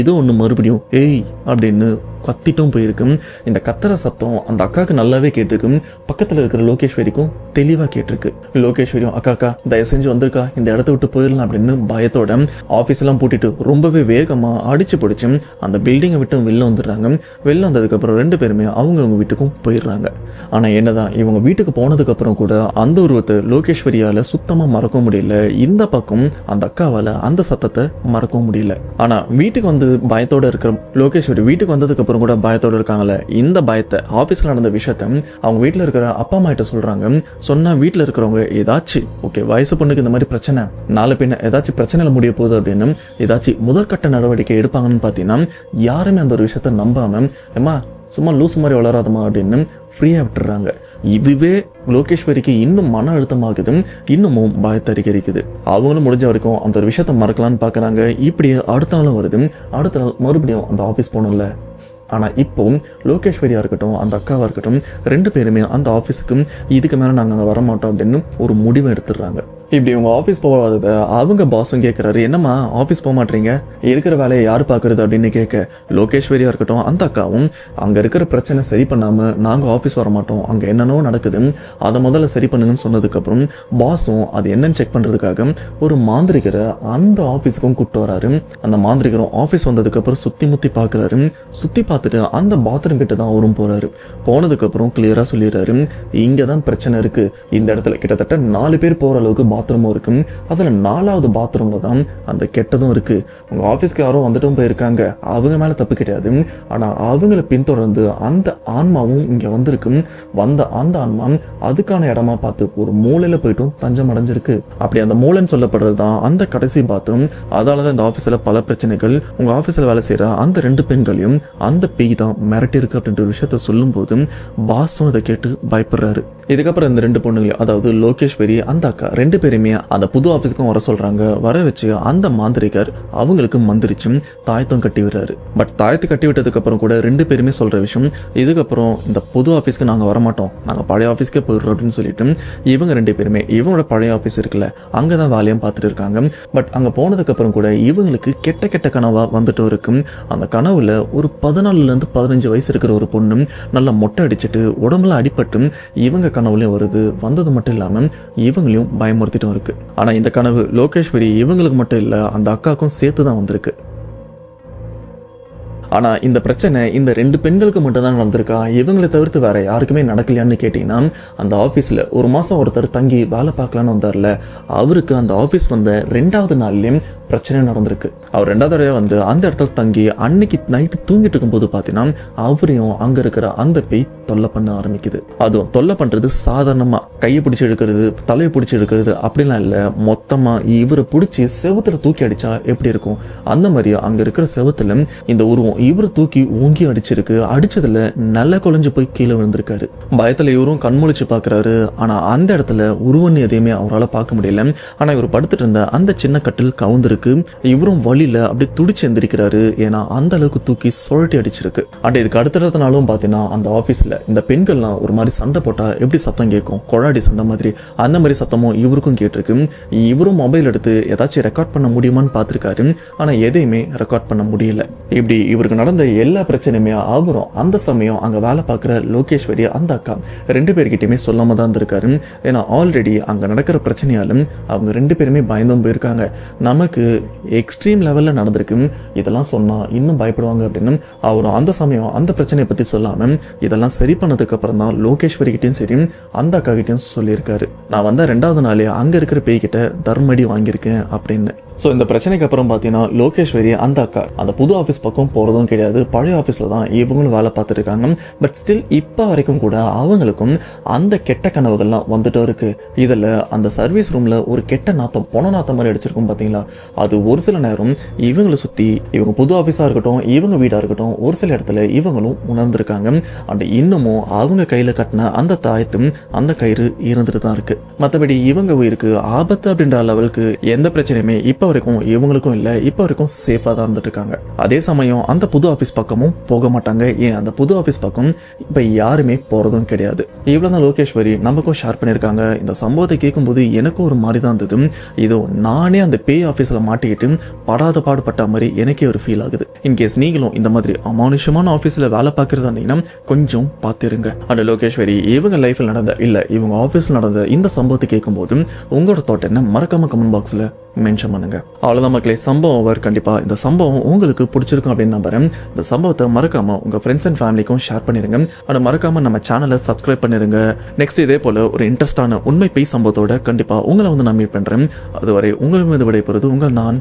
ஏதோ ஒண்ணு மறுபடியும் ஏய் அப்படின்னு கத்திட்டும் போயிருக்கும். இந்த கத்துற சத்தம் அந்த அக்காவுக்கு நல்லாவே கேட்டிருக்கும். பக்கத்துல இருக்கிற லோகேஸ்வரிக்கும் தெளிவா கேட்டிருக்கு. லோகேஸ்வரியும் அக்கா தயவு செஞ்சு வந்திருக்கா, இந்த இடத்த விட்டு போயிடலாம் அப்படின்னு பயத்தோட ஆஃபீஸ் எல்லாம் பூட்டிட்டு ரொம்பவே வேகமா அடிச்சு பிடிச்சு அந்த பில்டிங்கை விட்டு வெளில வந்துடுறாங்க. வெளில வந்ததுக்கு அப்புறம் ரெண்டு பேருமே அவங்க வீட்டுக்கும் போயிடுறாங்க. ஆனா என்னதான் இவங்க வீட்டுக்கு போனதுக்கு அப்புறம் கூட அந்த உருவத்தை லோகேஸ்வரியால சுத்தமா மறக்க முடியல. இந்த பக்கம் அந்த அக்காவால அந்த சத்தத்தை மறக்கவும் முடியல. ஆனா வீட்டுக்கு வந்து பயத்தோட இருக்கிற லோகேஸ்வரி வீட்டுக்கு வந்ததுக்கு அப்புறம் கூட பயத்தோட இருக்காங்கல்ல, இந்த பயத்தை ஆபீஸ்ல நடந்த விஷயத்த அவங்க வீட்டுல இருக்கிற அப்பா அம்மா கிட்ட சொல்றாங்க. சொன்னா வீட்டுல இருக்கிறவங்க ஏதாச்சும் ஓகே வயசு பொண்ணுக்கு இந்த மாதிரி பிரச்சனை நாளை பின்ன ஏதாச்சும் பிரச்சனைல முடிய போகுது அப்படின்னு ஏதாச்சும் முதற்கட்ட நடவடிக்கை எடுப்பாங்கன்னு பாத்தீங்கன்னா யாருமே அந்த ஒரு விஷயத்த நம்பாம ஏமா சும்மா லூஸ் மாதிரி வளராதமா அப்படின்னு ஃப்ரீயா விட்டுறாங்க. இதுவே லோகேஸ்வரிக்கு இன்னும் மன அழுத்தமாகுது, இன்னமும் பயத்தை அதிகரிக்குது. அவங்களும் முடிஞ்ச வரைக்கும் அந்த ஒரு விஷயத்த மறக்கலான்னு பாக்குறாங்க. இப்படியே அடுத்த நாளும் வருது. அடுத்த நாள் மறுபடியும் அந்த ஆபீஸ் போகணும்ல. ஆனால் இப்போ லோகேஸ்வரியா இருக்கட்டும் அந்த அக்காவா இருக்கட்டும் ரெண்டு பேருமே அந்த ஆஃபீஸுக்கு இதுக்கு மேலே நாங்கள் அங்கே வரமாட்டோம் அப்படின்னு ஒரு முடிவை எடுத்துடுறாங்க. இப்படி இவங்க ஆஃபீஸ் போகாததை அவங்க பாஸும் கேட்குறாரு, என்னம்மா ஆஃபீஸ் போக மாட்டீங்க, இருக்கிற வேலையை யார் பார்க்குறது அப்படின்னு கேட்க லோகேஸ்வரியா இருக்கட்டும் அந்த அக்காவும் அங்கே இருக்கிற பிரச்சனை சரி பண்ணாமல் நாங்கள் ஆஃபீஸ் வர மாட்டோம், அங்கே என்னென்னோ நடக்குது அதை முதல்ல சரி பண்ணுங்கன்னு சொன்னதுக்கப்புறம் பாஸும் அது என்னன்னு செக் பண்ணுறதுக்காக ஒரு மாந்திரிகரை அந்த ஆஃபீஸுக்கும் கூப்பிட்டு வராரு. அந்த மாந்திரிகரும் ஆஃபீஸ் வந்ததுக்கப்புறம் சுற்றி முற்றி பார்க்குறாரு. சுற்றி பார்த்துட்டு அந்த பாத்ரூம் கிட்ட தான் அவரும் போகிறாரு. போனதுக்கப்புறம் கிளியராக சொல்லிடுறாரு, இங்கே தான் பிரச்சனை இருக்குது, இந்த இடத்துல கிட்டத்தட்ட 4 பேர் போகிற அளவுக்கு பாத்ரூமும் இருக்கு. அதுல 4வது பாத்ரூம்ல தான் அந்த கெட்டதும் இருக்கு. உங்க ஆபீஸ்க்கு யாரும் வந்துட்டும் போயிருக்காங்க, அவங்க மேல தப்பு கிடையாது. ஆனா அவங்கள பின்தொடர்ந்து அந்த ஆன்மாவும் இங்க வந்திருக்கு. வந்த அந்த ஆன்மா அதுக்கான இடமா பார்த்து ஒரு மூலையில போயிட்டும் தஞ்சம் அடைஞ்சிருக்கு. அப்படி அந்த மூலைன்னு சொல்லப்படுறது தான் அந்த கடைசி பாத்ரூம். அதாலதான் இந்த ஆபீஸ்ல பல பிரச்சனைகள். உங்க ஆபீஸ்ல வேலை செய்யற அந்த 2 பெண்களையும் அந்த பேய் தான் மிரட்டி இருக்கு அப்படின்ற விஷயத்த சொல்லும் போது பாஸும் இதை கேட்டு பயப்படுறாரு. இதுக்கப்புறம் இந்த 2 பொண்ணுங்களையும், அதாவது லோகேஸ்வரி அந்த அக்கா 2 பேருமே அந்த புது ஆபீஸ்க்கும் வர சொல்றாங்க. வர வச்சு அந்த மாந்திரிகர் அவங்களுக்கு மந்திரிச்சு தாயத்தம் கட்டி விடுறாரு. பட் தாயத்தை கட்டி விட்டதுக்கு அப்புறம் கூட 2 பேருமே சொல்ற விஷயம், இதுக்கப்புறம் இந்த புது ஆபீஸ்க்கு நாங்க வரமாட்டோம், நாங்க பழைய ஆபீஸ்க்கே போயிடுறோம் அப்படின்னு சொல்லிட்டு இவங்க 2 பேருமே இவங்களோட பழைய ஆபீஸ் இருக்குல்ல அங்கதான் வேலையும் பார்த்துட்டு இருக்காங்க. பட் அங்க போனதுக்கு அப்புறம் கூட இவங்களுக்கு கெட்ட கெட்ட கனவா வந்துட்டு இருக்கு. அந்த கனவுல ஒரு 14ல இருந்து 15 வயசு இருக்கிற ஒரு பொண்ணு நல்லா மொட்டை அடிச்சுட்டு உடம்புல அடிபட்டு இவங்க கனவுலயும் வருது. வந்தது மட்டும் இல்லாம இவங்களையும் பயமுறுத்திட்டும் இருக்கு. ஆனா இந்த கனவு லோகேஸ்வரி இவங்களுக்கு மட்டும் இல்ல, அந்த அக்காவுக்கும் சேர்த்து தான் வந்திருக்கு. ஆனா இந்த பிரச்சனை இந்த 2 பெண்களுக்கு மட்டும் தான் நடந்திருக்கா, இவங்களை தவிர்த்து வேற யாருக்குமே நடக்கலையான்னு கேட்டீங்கன்னா, அந்த ஆபீஸ்ல ஒரு மாசம் ஒருத்தர் தங்கி வேலை பார்க்கலான்னு வந்தார்ல, அவருக்கு அந்த ஆபீஸ் வந்த 2வது நாள்லயும் பிரச்சனை நடந்திருக்கு. அவர் 2வது தடவை வந்து அந்த இடத்துல தங்கி அன்னைக்கு நைட்டு தூங்கிட்டு இருக்கும்போது பார்த்தீங்கன்னா அவரையும் அங்க இருக்கிற அந்த பேய் தொல்லை பண்ண ஆரம்பிக்குது. அதுவும் தொல்லை பண்றது சாதாரணமா கையை பிடிச்சி எடுக்கிறது, தலையை பிடிச்சி எடுக்கிறது அப்படிலாம் இல்லை. மொத்தமா இவரை பிடிச்சி செவுத்துல தூக்கி அடிச்சா எப்படி இருக்கும் அந்த மாதிரி அங்க இருக்கிற செவுத்துல இந்த உருவம் இவரை தூக்கி ஓங்கி அடிச்சிருக்கு. அடிச்சதுல நல்லா குழஞ்சு போய் கீழே விழுந்திருக்காரு. பயத்துல இவரும் கண்முழிச்சு பாக்குறாரு. ஆனா அந்த இடத்துல உருவன்னு எதையுமே அவரால் பார்க்க முடியல. ஆனா இவர் படுத்துட்டு இருந்த அந்த சின்ன கட்டில் கவுந்திருக்கு. இவரும் வழியில அப்படியே துடிச்சு எந்திரிக்கிறாரு. ஏன்னா அந்த அளவுக்கு தூக்கி சுழட்டி அடிச்சிருக்கு. அண்ட் இதுக்கு அடுத்த நாளும் பாத்தீங்கன்னா அந்த ஆபீஸ்ல இந்த பெண்கள்லாம் ஒரு மாதிரி சண்டை போட்டா எப்படி சத்தம் கேட்கும், கொழாடி சண்டை மாதிரி, அந்த மாதிரி சத்தமும் இவருக்கும் கேட்டிருக்கு. இவரும் மொபைல் எடுத்து ஏதாச்சும் ரெக்கார்ட் பண்ண முடியுமான்னு பார்த்திருக்காரு. ஆனா எதையுமே ரெக்கார்ட் பண்ண முடியல. இப்படி இவருக்கு நடந்த எல்லா பிரச்சனையுமே அவரும் அந்த சமயம் அங்க வேலை பார்க்குற லோகேஸ்வரி அந்த அக்கா 2 பேர்கிட்டயுமே சொல்லாம தான் இருந்திருக்காரு. ஏன்னா ஆல்ரெடி அங்க நடக்கிற பிரச்சனையாலும் அவங்க 2 பேருமே பயந்தும் போயிருக்காங்க. நமக்கு எக்ஸ்ட்ரீம் லெவல்ல நடந்திருக்கு, இதெல்லாம் சொன்னா இன்னும் பயப்படுவாங்க அப்படின்னு அவரும் அந்த சமயம் அந்த பிரச்சனையை பத்தி சொல்லாம இதெல்லாம் சரி பண்ணதுக்கு அப்புறம் தான் லோகேஸ்வரி கிட்டையும் சரி அந்த அக்கா கிட்டையும் சொல்லியிருக்காரு, நான் வந்த 2வது நாளே அங்க இருக்கிற பேய்கிட்ட தர்மடி வாங்கியிருக்கேன் அப்படின்னு. ஸோ இந்த பிரச்சனைக்கு அப்புறம் பார்த்தீங்கன்னா லோகேஸ்வரி அந்த அக்கா அந்த புது ஆஃபீஸ் பக்கம் போகிறதும் கிடையாது, பழைய ஆஃபீஸில் தான் இவங்களும் வேலை பார்த்துட்டு இருக்காங்க. பட் ஸ்டில் இப்போ வரைக்கும் கூட அவங்களுக்கும் அந்த கெட்ட கனவுகள்லாம் வந்துட்டு இருக்கு. இதில் அந்த சர்வீஸ் ரூமில் ஒரு கெட்ட நாத்தம் பொண நாத்தம் மாதிரி அடிச்சிருக்கும் பார்த்தீங்களா, அது ஒரு சில நேரம் இவங்களை சுற்றி இவங்க புது ஆஃபீஸாக இருக்கட்டும் இவங்க வீடாக இருக்கட்டும் ஒரு சில இடத்துல இவங்களும் உணர்ந்திருக்காங்க. அண்ட் இன்னமும் அவங்க கையில் கட்டின அந்த தாயத்தும் அந்த கயிறு இருந்துட்டு தான் இருக்கு. மற்றபடி இவங்க உயிருக்கு ஆபத்து அப்படின்ற லெவலுக்கு எந்த பிரச்சனையுமே இப்போ வரைக்கும் இவங்களுக்கும் இல்லை, இப்போ வரைக்கும் சேஃபாக தான் இருந்துட்டு இருக்காங்க. அதே சமயம் அந்த புது ஆஃபீஸ் பக்கமும் போக மாட்டாங்க. ஏன் அந்த புது ஆஃபீஸ் பக்கம் இப்போ யாருமே போகிறதும் கிடையாது. இவ்வளோ தான் லோகேஸ்வரி நமக்கும் ஷேர் பண்ணியிருக்காங்க. இந்த சம்பவத்தை கேட்கும்போது எனக்கும் ஒரு மாதிரி தான் இருந்தது. இதோ நானே அந்த பேய் ஆஃபீஸில் மாட்டிக்கிட்டு படாத பாடுபட்ட மாதிரி எனக்கே ஒரு ஃபீல் ஆகுது. இன்கேஸ் நீங்களும் இந்த மாதிரி அமானுஷமான ஆஃபீஸில் வேலை பார்க்குறதா இருந்தீங்கன்னா கொஞ்சம் பார்த்துருங்க. அந்த லோகேஸ்வரி இவங்க லைஃப்பில் நடந்த இல்லை இவங்க ஆஃபீஸில் நடந்த இந்த சம்பவத்தை கேட்கும்போது உங்களோட தாட் என்ன மறக்காம கமெண்ட் பாக்ஸில் மென்ஷன் பண்ணுங்க. அவ்வளோதான் மக்களே, சம்பவம் அவர் கண்டிப்பாக இந்த சம்பவம் உங்களுக்கு பிடிச்சிருக்கும் அப்படின்னு நம்புறேன். இந்த சம்பவத்தை மறக்காம உங்க ஃப்ரெண்ட்ஸ் அண்ட் ஃபேமிலிக்கும் ஷேர் பண்ணிருங்க. அதை மறக்காம நம்ம சேனலை சப்ஸ்கிரைப் பண்ணிருங்க. நெக்ஸ்ட் இதே போல ஒரு இன்ட்ரெஸ்டான உண்மை பேய் சம்பவத்தோட கண்டிப்பா உங்களை வந்து நான் மீட் பண்றேன். அதுவரை உங்களிடம் விடைபெறுவது உங்கள் நான்